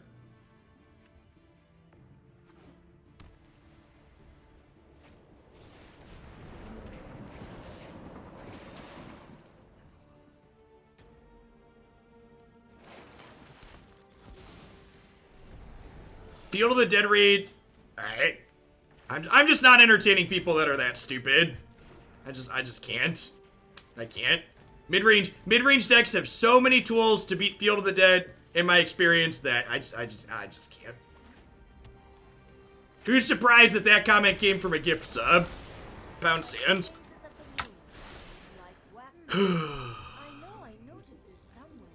Field of the Dead raid. Alright. I'm just not entertaining people that are that stupid. I just can't. I can't. Mid-range decks have so many tools to beat Field of the Dead, in my experience, that I just can't. Who's surprised that that comment came from a gift sub? Pound sand. I know I noted this somewhere.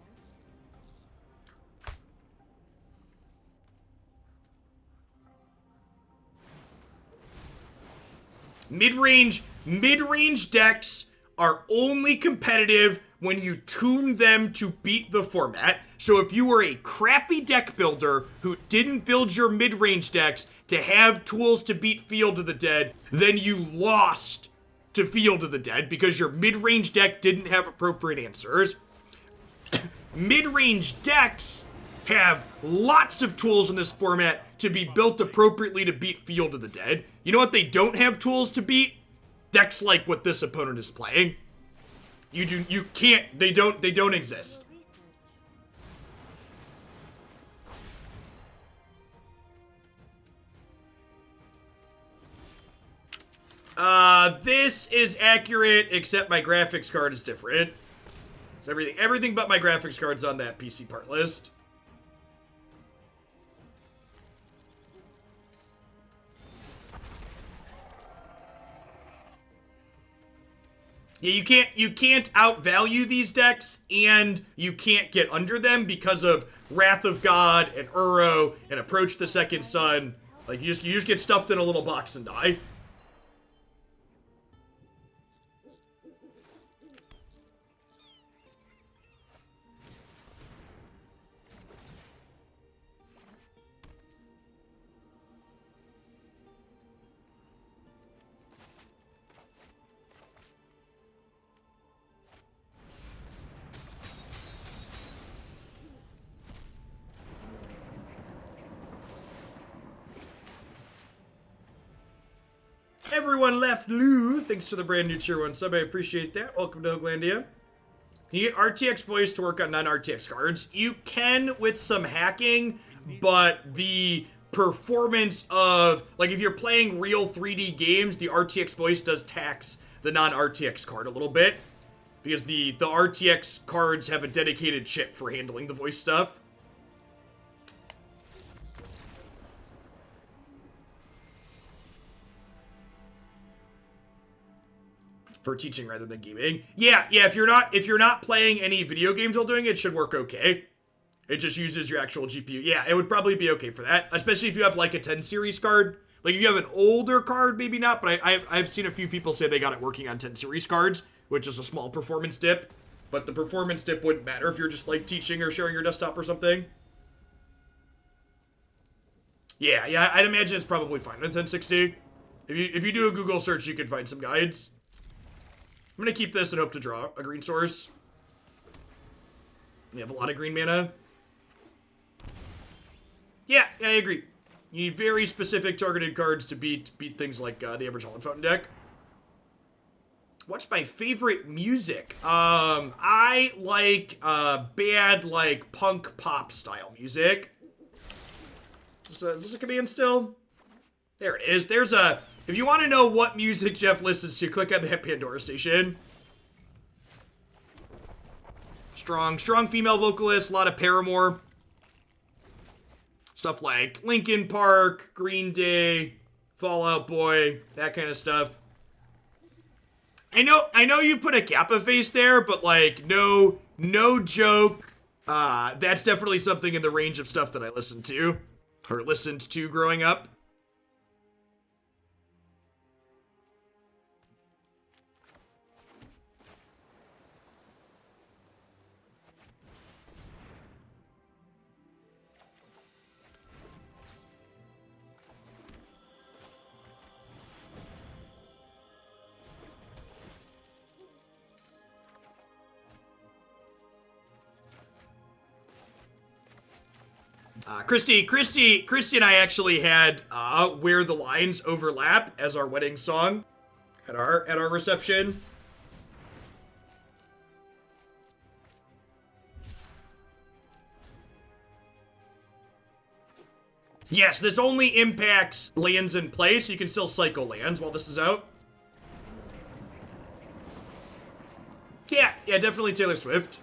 Mid-range decks are only competitive when you tune them to beat the format. So if you were a crappy deck builder who didn't build your mid-range decks to have tools to beat Field of the Dead, then you lost to Field of the Dead because your mid-range deck didn't have appropriate answers. Mid-range decks have lots of tools in this format to be built appropriately to beat Field of the Dead. You know what they don't have tools to beat? Decks like what this opponent is playing. You can't, they don't exist. This is accurate, except my graphics card is different. So everything but my graphics card's on that PC part list. Yeah, you can't outvalue these decks, and you can't get under them because of Wrath of God and Uro and Approach the Second Sun. Like, you just get stuffed in a little box and die. Everyone left Lou. Thanks for the brand new tier 1 sub. I appreciate that. Welcome to Hoaglandia. Can you get RTX voice to work on non-RTX cards? You can with some hacking, but the performance of, like, if you're playing real 3D games, the RTX voice does tax the non-RTX card a little bit, because the RTX cards have a dedicated chip for handling the voice stuff. For teaching rather than gaming. Yeah, if you're not playing any video games while doing it, it should work okay. It just uses your actual GPU. Yeah, it would probably be okay for that, especially if you have like a 10 series card. Like if you have an older card, maybe not, but I've seen a few people say they got it working on 10 series cards, which is a small performance dip, but the performance dip wouldn't matter if you're just like teaching or sharing your desktop or something. Yeah, I'd imagine it's probably fine with 1060. If you do a Google search, you can find some guides. I'm gonna keep this and hope to draw a green source. You have a lot of green mana. Yeah, I agree. You need very specific targeted cards to beat things like the average Holland Fountain deck. What's my favorite music? I like bad, like punk pop style music. Is this a command still? There it is. There's a. If you want to know what music Jeff listens to, click on that Pandora station. Strong female vocalist, a lot of Paramore. Stuff like Linkin Park, Green Day, Fall Out Boy, that kind of stuff. I know you put a Kappa face there, but like, no joke. That's definitely something in the range of stuff that I listened to growing up. Christy and I actually had Where the Lines Overlap as our wedding song at our reception. Yes, this only impacts lands in play, so you can still cycle lands while this is out. Yeah, definitely Taylor Swift.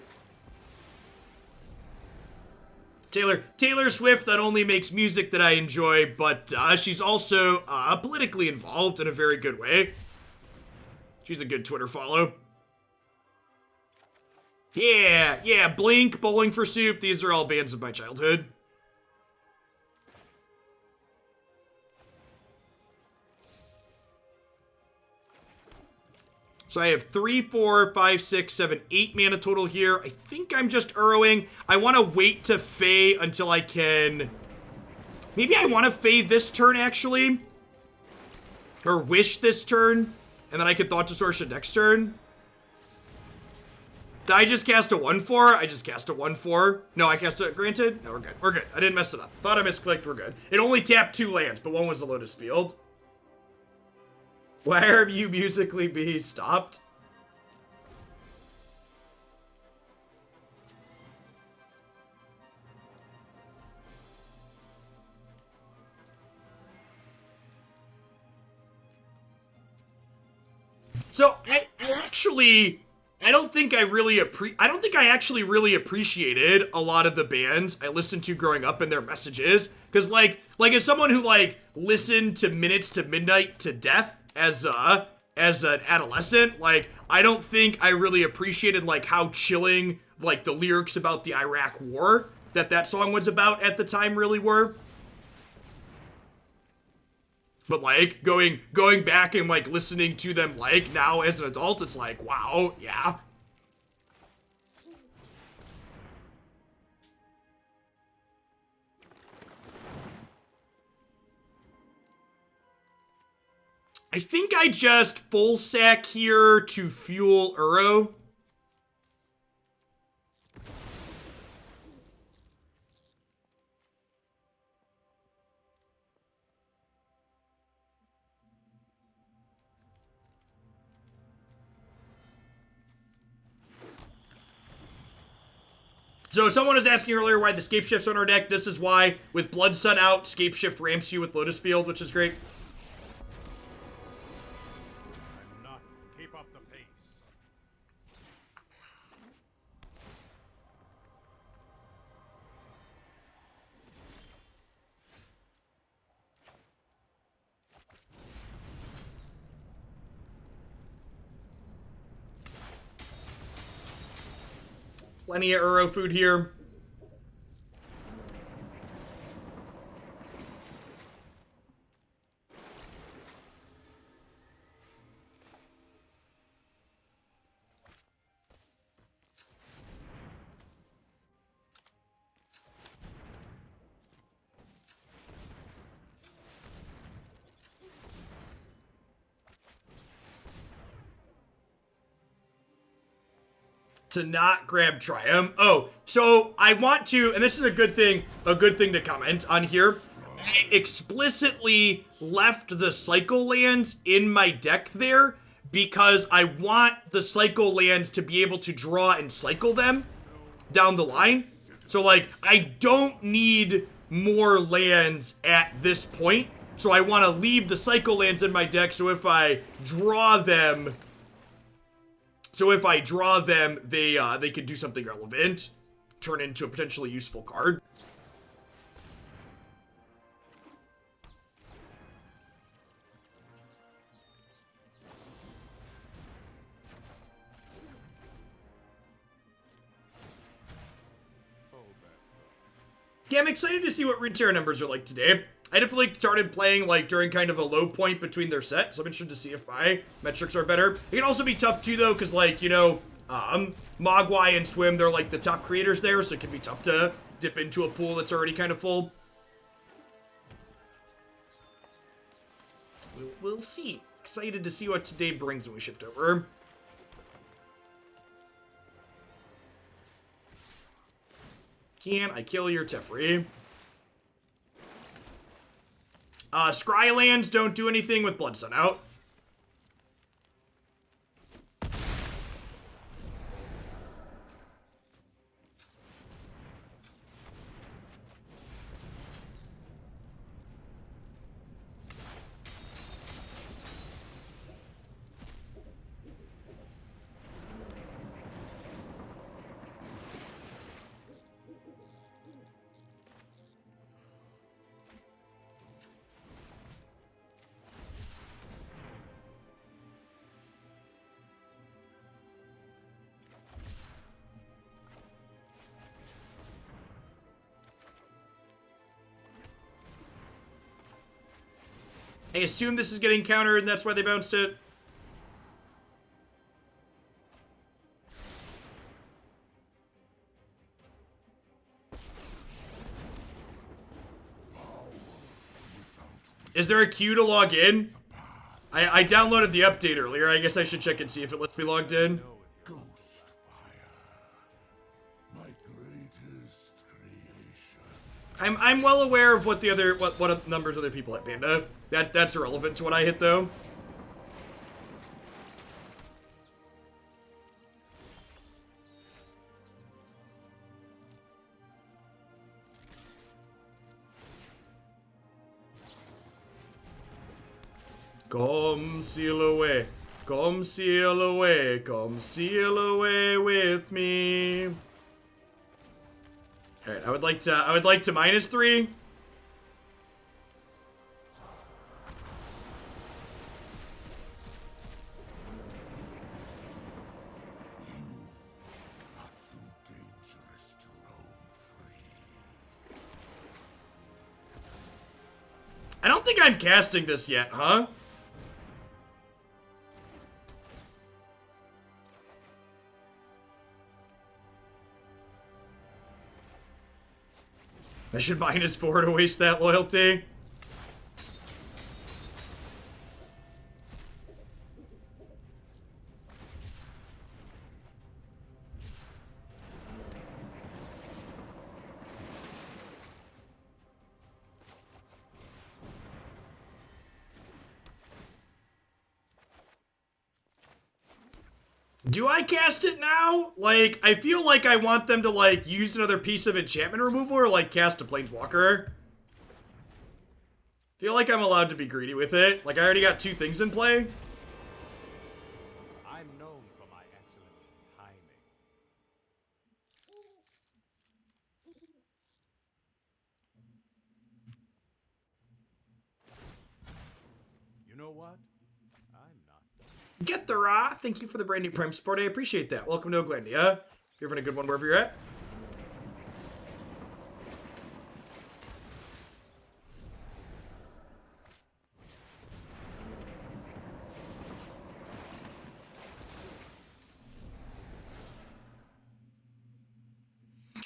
Taylor Swift not only makes music that I enjoy, but she's also politically involved in a very good way. She's a good Twitter follow. Yeah, Blink, Bowling for Soup, these are all bands of my childhood. So I have 3, 4, 5, 6, 7, 8 mana total here. I think I'm just Urrowing. I want to wait to Fae until I can... Maybe I want to Fae this turn, actually. Or Wish this turn. And then I could Thought Distortion next turn. Did I just cast a 1/4? I just cast a 1/4. No, I cast a... Granted? No, we're good. We're good. I didn't mess it up. Thought I misclicked. We're good. It only tapped 2 lands, but one was the Lotus Field. Why are you musically being stopped? So I don't think I actually really appreciated a lot of the bands I listened to growing up and their messages, because like as someone who like listened to Minutes to Midnight to Death as an adolescent, like I don't think I really appreciated like how chilling like the lyrics about the Iraq War that song was about at the time really were. But like going back and like listening to them like now as an adult, it's like, wow, yeah. I think I just full sack here to fuel Uro. So someone was asking earlier why the Scapeshift's on our deck. This is why. With Blood Sun out, Scapeshift ramps you with Lotus Field, which is great. Keep up the pace. Plenty of Uro food here. to not grab Triome. Oh, so I want to, and this is a good thing to comment on here. I explicitly left the cycle lands in my deck there because I want the cycle lands to be able to draw and cycle them down the line. So like, I don't need more lands at this point. So I want to leave the cycle lands in my deck so if I draw them, they could do something relevant, turn into a potentially useful card. Yeah, I'm excited to see what retail numbers are like today. I definitely started playing like during kind of a low point between their set, so I'm interested to see if my metrics are better. It can also be tough too though, because like, you know, Mogwai and Swim, they're like the top creators there, so it can be tough to dip into a pool that's already kind of full. We'll see. Excited to see what today brings when we shift over. Can I kill your Teferi? Scrylands don't do anything with Blood Sun out. I assume this is getting countered and that's why they bounced it. Is there a queue to log in? I downloaded the update earlier. I guess I should check and see if it lets me logged in. Ghost fire, my greatest creation. I'm well aware of what the other what numbers other people at Panda. That's irrelevant to what I hit though. Come sail away, come sail away, come sail away with me. All right, I would like to -3. I don't think I'm casting this yet, huh? I should -4 to waste that loyalty. Do I cast it now? Like, I feel like I want them to, like, use another piece of enchantment removal or, like, cast a Planeswalker. Feel like I'm allowed to be greedy with it. Like, I already got 2 things in play. I'm known for my excellent timing. You know what? Get the raw. Thank you for the brand new Prime support. I appreciate that. Welcome to Oglandia. You're having a good one wherever you're at.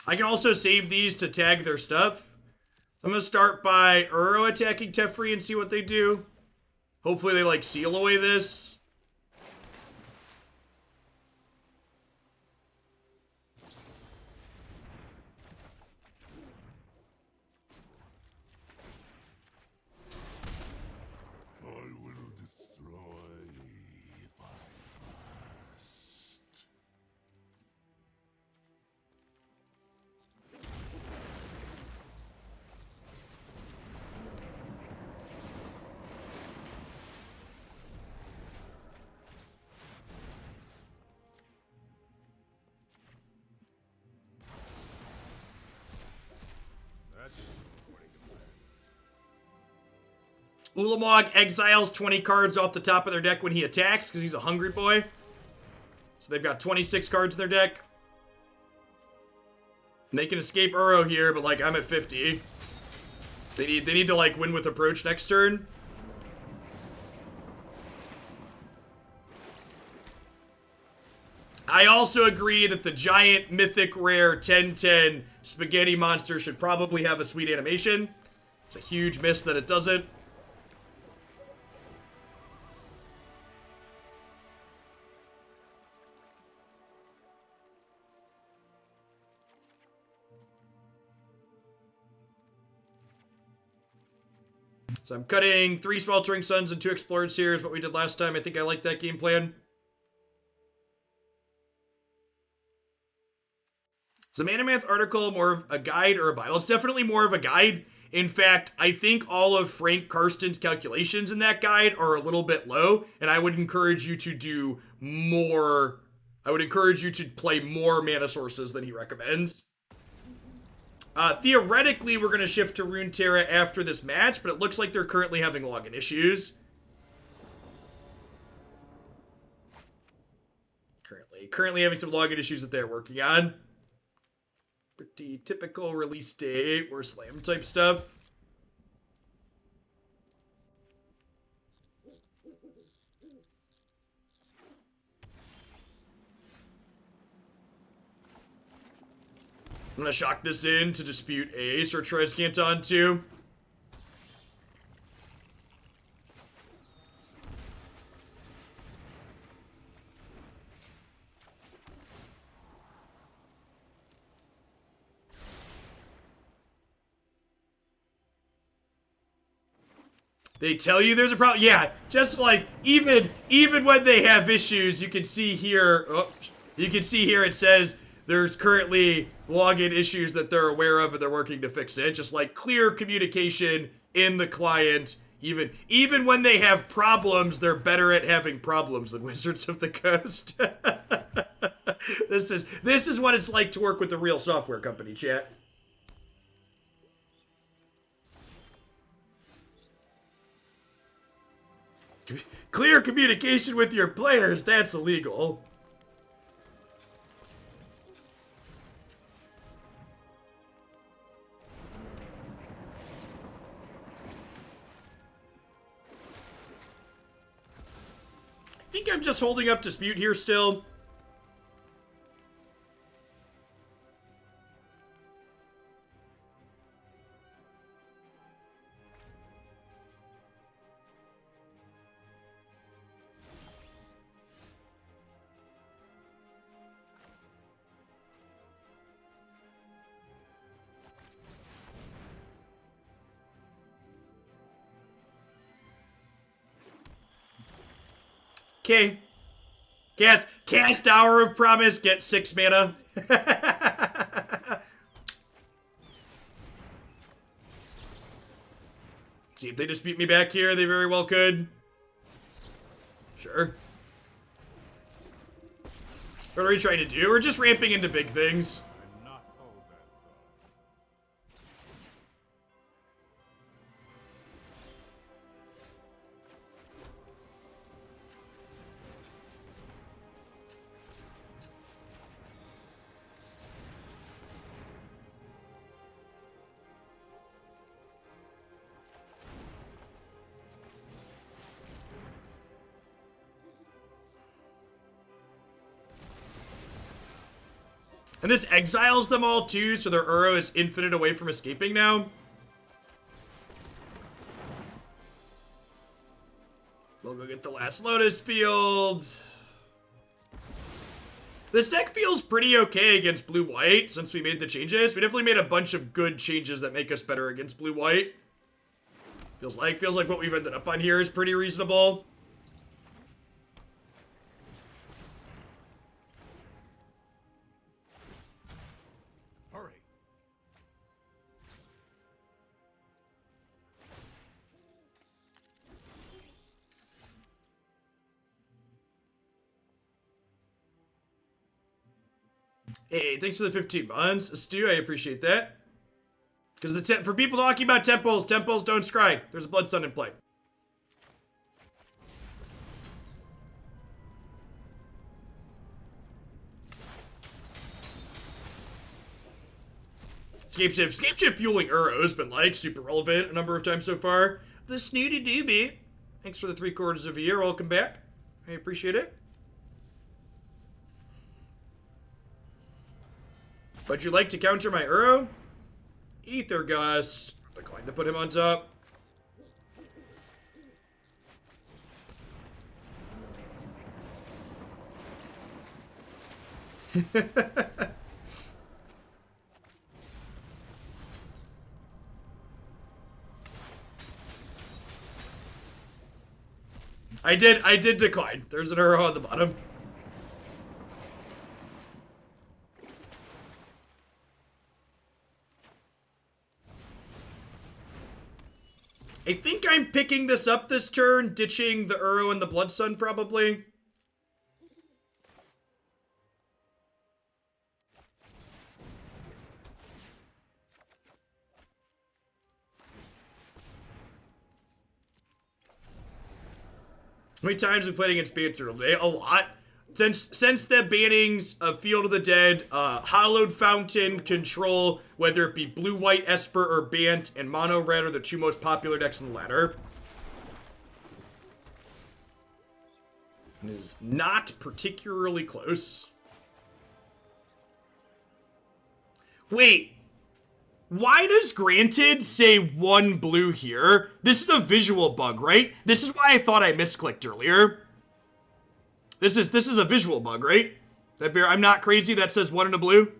I can also save these to tag their stuff. I'm going to start by Uro attacking Teferi and see what they do. Hopefully they, like, seal away this. Ulamog exiles 20 cards off the top of their deck when he attacks because he's a hungry boy. So they've got 26 cards in their deck. And they can escape Uro here, but like I'm at 50. They need to like win with approach next turn. I also agree that the giant mythic rare 10/10 spaghetti monster should probably have a sweet animation. It's a huge miss that it doesn't. So I'm cutting 3 Sweltering Suns and 2 Explored Seers, what we did last time. I think I like that game plan. Is the Manamath article more of a guide or a Bible? It's definitely more of a guide. In fact, I think all of Frank Karsten's calculations in that guide are a little bit low, and I would encourage you to do more. I would encourage you to play more mana sources than he recommends. Theoretically, we're going to shift to Runeterra after this match, but it looks like they're currently having login issues. Currently having some login issues that they're working on. Pretty typical release date or slam type stuff. I'm gonna shock this in to dispute Ace or try Scanton 2. They tell you there's a problem. Yeah, just like even when they have issues, you can see here. Oh, you can see here it says there's currently login issues that they're aware of and they're working to fix it. Just like clear communication in the client. Even when they have problems, they're better at having problems than Wizards of the Coast. This is what it's like to work with a real software company, chat. Clear communication with your players, that's illegal. I think I'm just holding up dispute here still. Okay. Cast Hour of Promise, get 6 mana. See if they dispute me back here, they very well could. Sure. What are we trying to do? We're just ramping into big things. I'm not all that thought. And this exiles them all too, so their Uro is infinite away from escaping now. We'll go get the last Lotus Field. This deck feels pretty okay against blue-white since we made the changes. We definitely made a bunch of good changes that make us better against blue-white. Feels like what we've ended up on here is pretty reasonable. Hurry. Hey, thanks for the 15 months, Stu. I appreciate that. Because for people talking about temples don't scry. There's a Blood Sun in play. Scapeshift fueling Uro has been like super relevant a number of times so far. The Snooty Doobie. Thanks for the 3/4 of a year. Welcome back. I appreciate it. Would you like to counter my Uro? Ether Gust. Decline to put him on top. I did decline. There's an Uro on the bottom. I think I'm picking this up this turn, ditching the Uro and the Blood Sun probably. How many times have we played against Banter today? A lot. Since the bannings of Field of the Dead, Hallowed Fountain, Control, whether it be Blue-White, Esper, or Bant, and Mono-Red are the two most popular decks in the ladder. It is not particularly close. Wait. Why does Granted say 1 blue here? This is a visual bug, right? This is why I thought I misclicked earlier. This is a visual bug, right? I'm not crazy. That says 1 and a blue.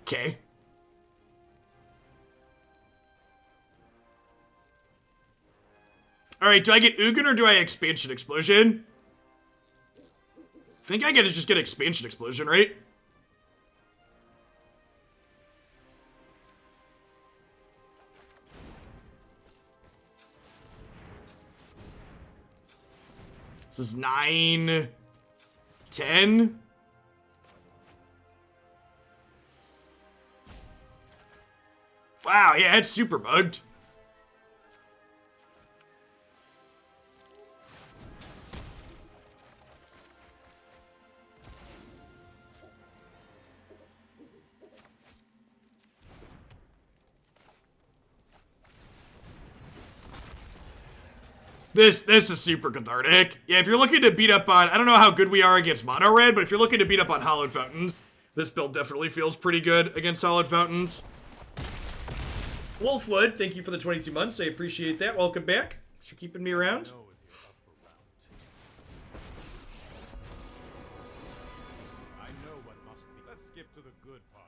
Okay. All right. Do I get Ugin or do I Expansion Explosion? I think I just get Expansion Explosion, right? This is 9, 10. Wow, yeah, it's super bugged. This is super cathartic. Yeah, if you're looking to beat up on, I don't know how good we are against Mono Red, but if you're looking to beat up on Hallowed Fountains, this build definitely feels pretty good against Hallowed Fountains. Wolfwood, thank you for the 22 months. I appreciate that. Welcome back. Thanks for keeping me around. I know what must be. Let's skip to the good part.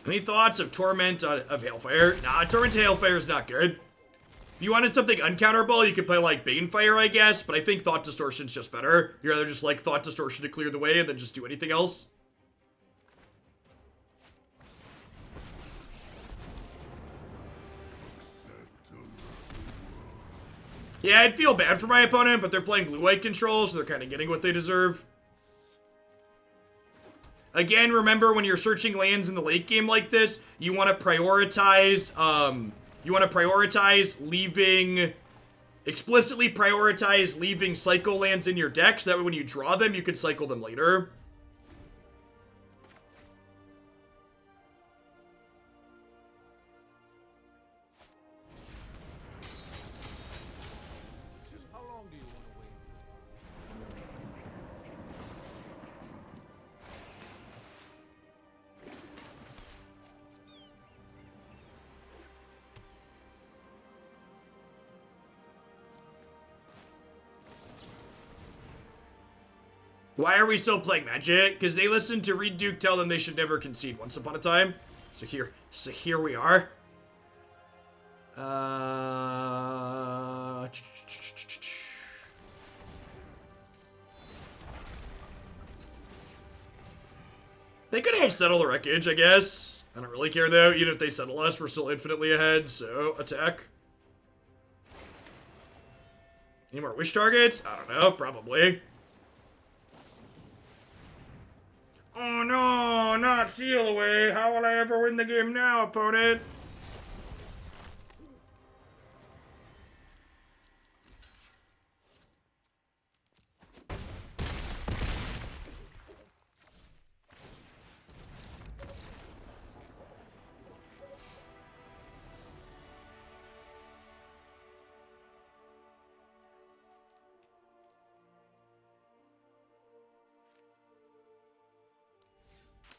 Any thoughts of Torment of Hailfire? Nah, Torment to Hailfire is not good. If you wanted something uncounterable, you could play like Banefire, I guess, but I think Thought Distortion's just better. You'd rather just like Thought Distortion to clear the way and then just do anything else. Yeah, I'd feel bad for my opponent, but they're playing blue-white control, so they're kind of getting what they deserve. Again, remember when you're searching lands in the late game like this, you want to prioritize, explicitly prioritize leaving cycle lands in your deck, so that way when you draw them, you can cycle them later. How long do you want to wait? Why are we still playing Magic? Because they listened to Reed Duke tell them they should never concede once upon a time. So here we are. They could have settled the wreckage, I guess. I don't really care though. Even if they settle us, we're still infinitely ahead. So attack. Any more wish targets? I don't know. Probably. Oh no, not Seal Away. How will I ever win the game now, opponent?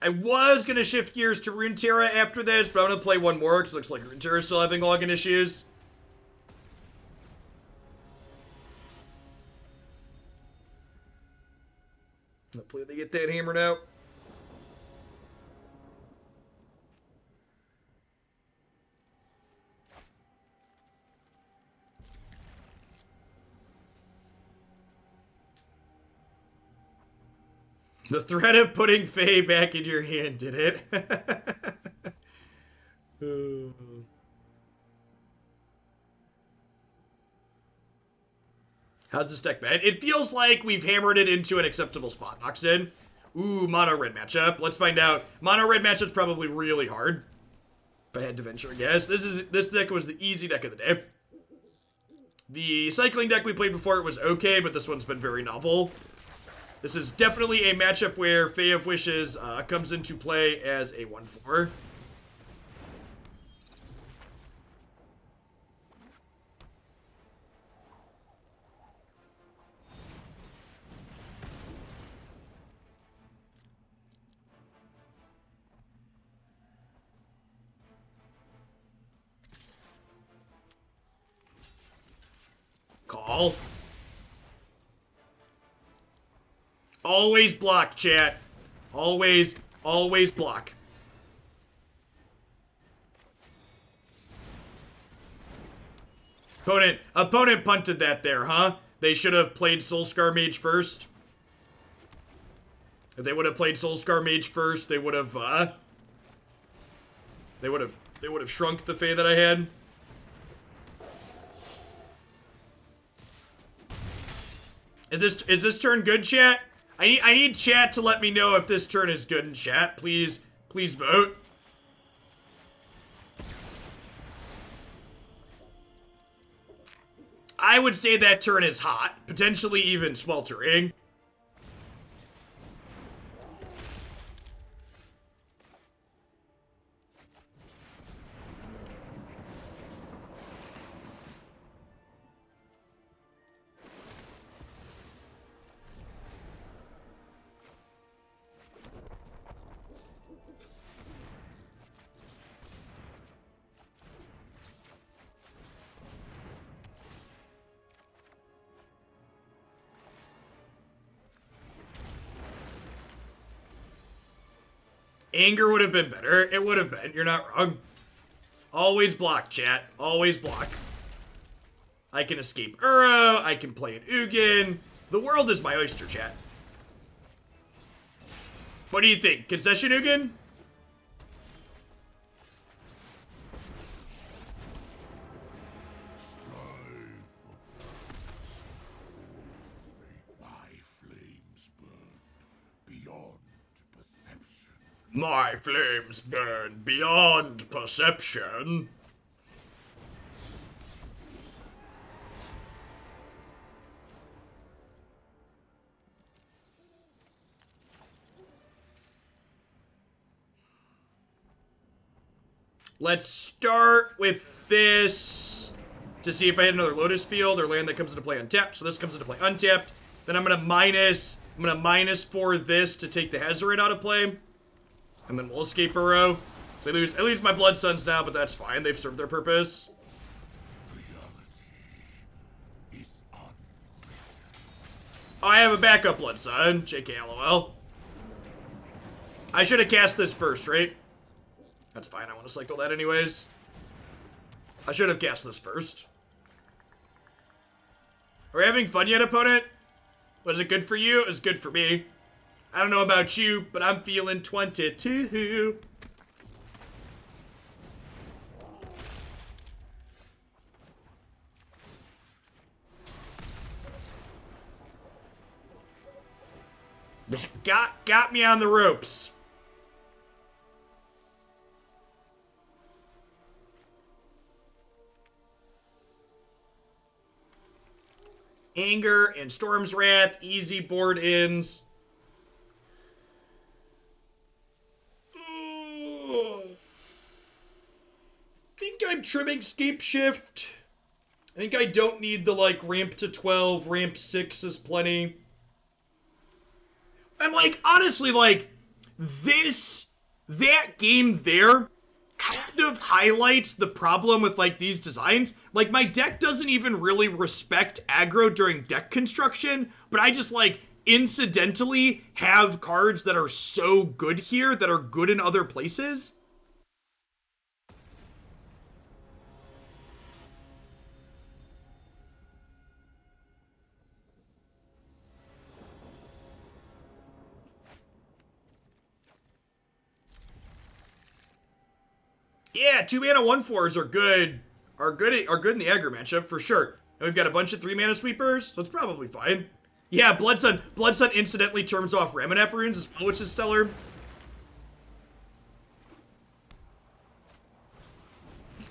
I was gonna shift gears to Runeterra after this, but I'm gonna play one more because it looks like Runeterra's still having login issues. Hopefully they get that hammered out. The threat of putting Fae back in your hand did it. How's this deck, man? It feels like we've hammered it into an acceptable spot. Noxin. Ooh, mono red matchup. Let's find out. Mono red matchup's probably really hard. If I had to venture a guess. This deck was the easy deck of the day. The cycling deck we played before it was okay, but this one's been very novel. This is definitely a matchup where Fae of Wishes comes into play as a 1/4. Call. Always block, chat. Always block. Opponent punted that there, huh? They should have played Soulscar Mage first. If they would have played Soulscar Mage first, they would have shrunk the Fae that I had. Is this turn good, chat? I need chat to let me know if this turn is good in chat. Please vote. I would say that turn is hot, potentially even sweltering. Anger would have been better. It would have been. You're not wrong. Always block, chat. Always block. I can escape Uro. I can play an Ugin. The world is my oyster, chat. What do you think? Concession Ugin? My flames burn beyond perception. Let's start with this to see if I had another Lotus Field or land that comes into play untapped. So this comes into play untapped. Then I'm gonna minus for this to take the Hazoret out of play. And then we'll escape Uro. So I lose my Blood Suns now, but that's fine. They've served their purpose. Oh, I have a backup Blood Sun. JK LOL. I should have cast this first, right? That's fine. I want to cycle that anyways. I should have cast this first. Are we having fun yet, opponent? Was it good for you? It was good for me. I don't know about you, but I'm feeling 22. Got me on the ropes. Anger and Storm's Wrath, easy board ins. I think I'm trimming Scapeshift. I think I don't need the, like, ramp to 12, ramp 6 is plenty. And, like, honestly, like, that game there kind of highlights the problem with, like, these designs. Like, my deck doesn't even really respect aggro during deck construction, but I just, like, incidentally have cards that are so good here that are good in other places. Yeah, 2-mana 1/4s are good. Are good in the aggro matchup for sure. And we've got a bunch of 3-mana sweepers, so it's probably fine. Yeah, Blood Sun incidentally turns off Ramanap runes as well, which is stellar.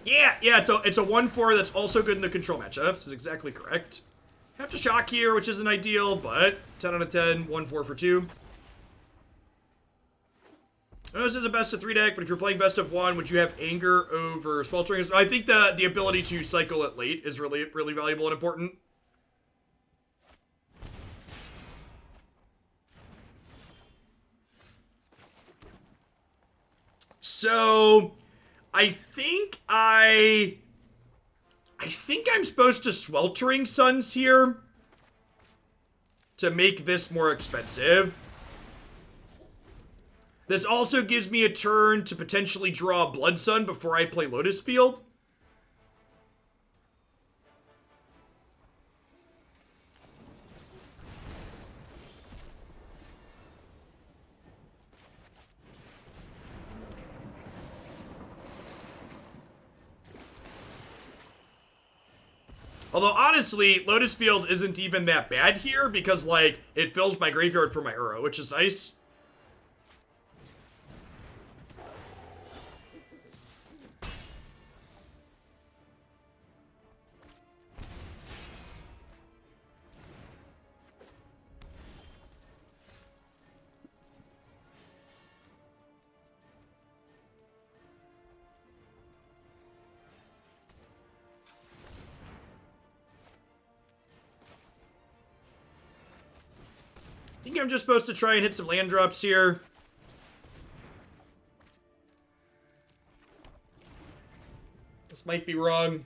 Yeah, it's a 1/4 that's also good in the control matchups. Is exactly correct. Have to shock here, which isn't ideal, but 10 out of 10, 1/4 for 2. I know this is a best of 3 deck, but if you're playing best of 1, would you have Anger over Sweltering? I think the ability to cycle it late is really valuable and important. So, I think I'm supposed to Sweltering Suns here to make this more expensive. This also gives me a turn to potentially draw Blood Sun before I play Lotus Field. Although, honestly, Lotus Field isn't even that bad here because, like, it fills my graveyard for my Uro, which is nice. I think I'm just supposed to try and hit some land drops here. This might be wrong.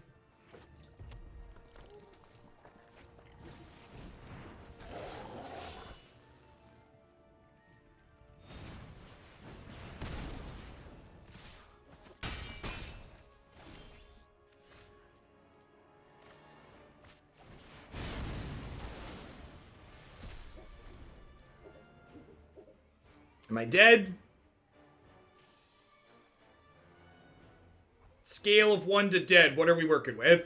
Am I dead? Scale of 1 to dead. What are we working with?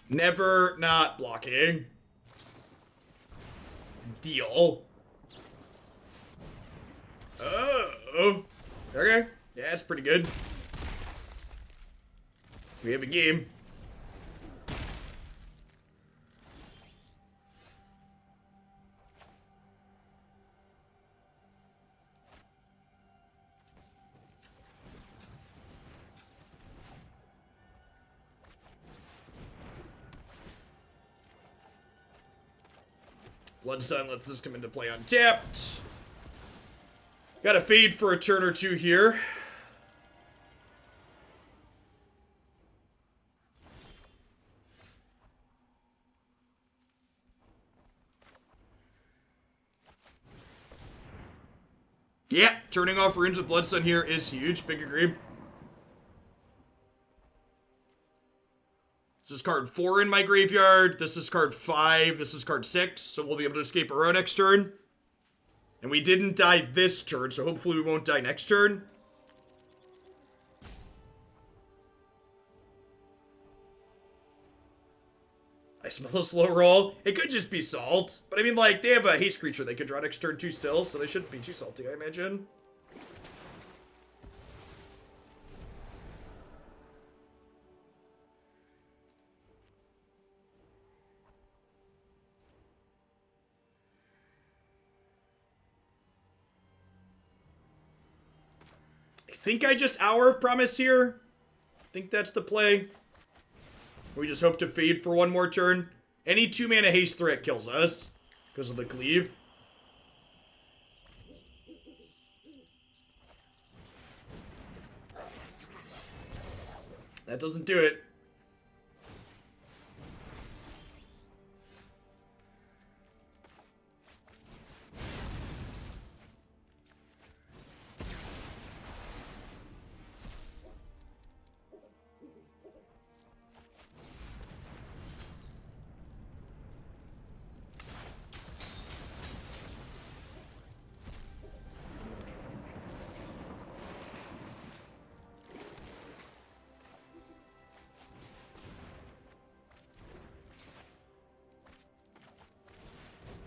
Never not blocking. Deal. Oh. Okay. Yeah, that's pretty good. We have a game. Blood Sun lets this come into play untapped. Got a fade for a turn or two here. Yeah, turning off runes with Blood Sun here is huge. Big agree. This is card 4 in my graveyard. This is card 5. This is card 6. So we'll be able to escape Uro next turn. And we didn't die this turn, so hopefully we won't die next turn. I smell a slow roll. It could just be salt. But I mean, like, they have a haste creature they could draw next turn too still, so they shouldn't be too salty, I imagine. I think I just Hour of Promise here. I think that's the play. We just hope to fade for one more turn. Any 2-mana haste threat kills us because of the cleave. That doesn't do it.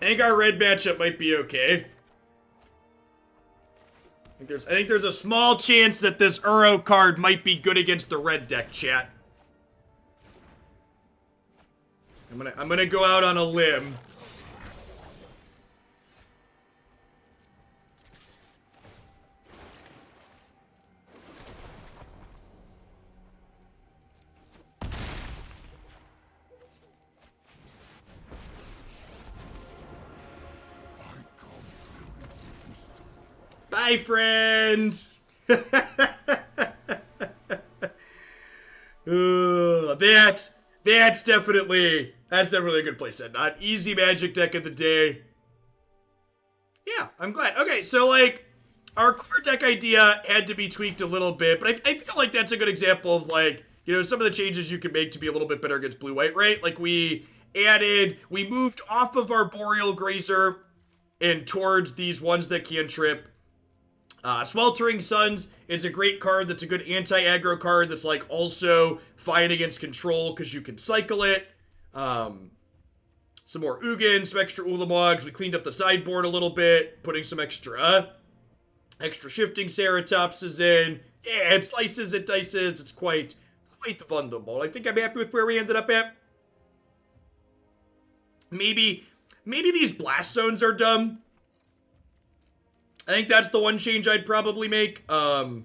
I think our red matchup might be okay. I think there's a small chance that this Uro card might be good against the red deck, chat. I'm gonna go out on a limb. Bye, friend. That's definitely a good playset. Not easy Magic deck of the day. Yeah, I'm glad. Okay, so like our core deck idea had to be tweaked a little bit, but I feel like that's a good example of like, you know, some of the changes you can make to be a little bit better against blue-white, right? Like we moved off of our Boreal Grazer and towards these ones that cantrip. Sweltering Suns is a great card that's a good anti-aggro card that's like also fine against control because you can cycle it. Some more Ugin, some extra Ulamogs. We cleaned up the sideboard a little bit, putting some extra Shifting Ceratops is in. Yeah, it slices, it dices. It's quite vulnerable. I think I'm happy with where we ended up at. Maybe these blast zones are dumb. I think that's the one change I'd probably make. Blast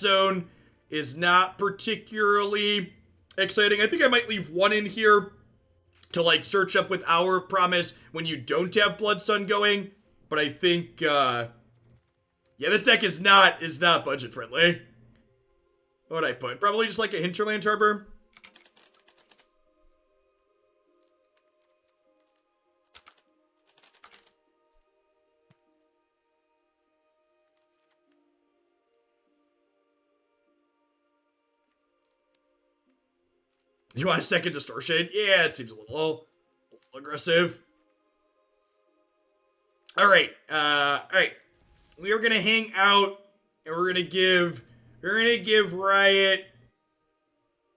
Zone is not particularly exciting. I think I might leave one in here to like search up with Hour of Promise when you don't have Blood Sun going. But I think, yeah, this deck is not budget friendly. What would I put? Probably just like a Hinterland Harbor. You want a second Distortion? Yeah, it seems a little aggressive. All right. We are gonna hang out, and we're gonna give Riot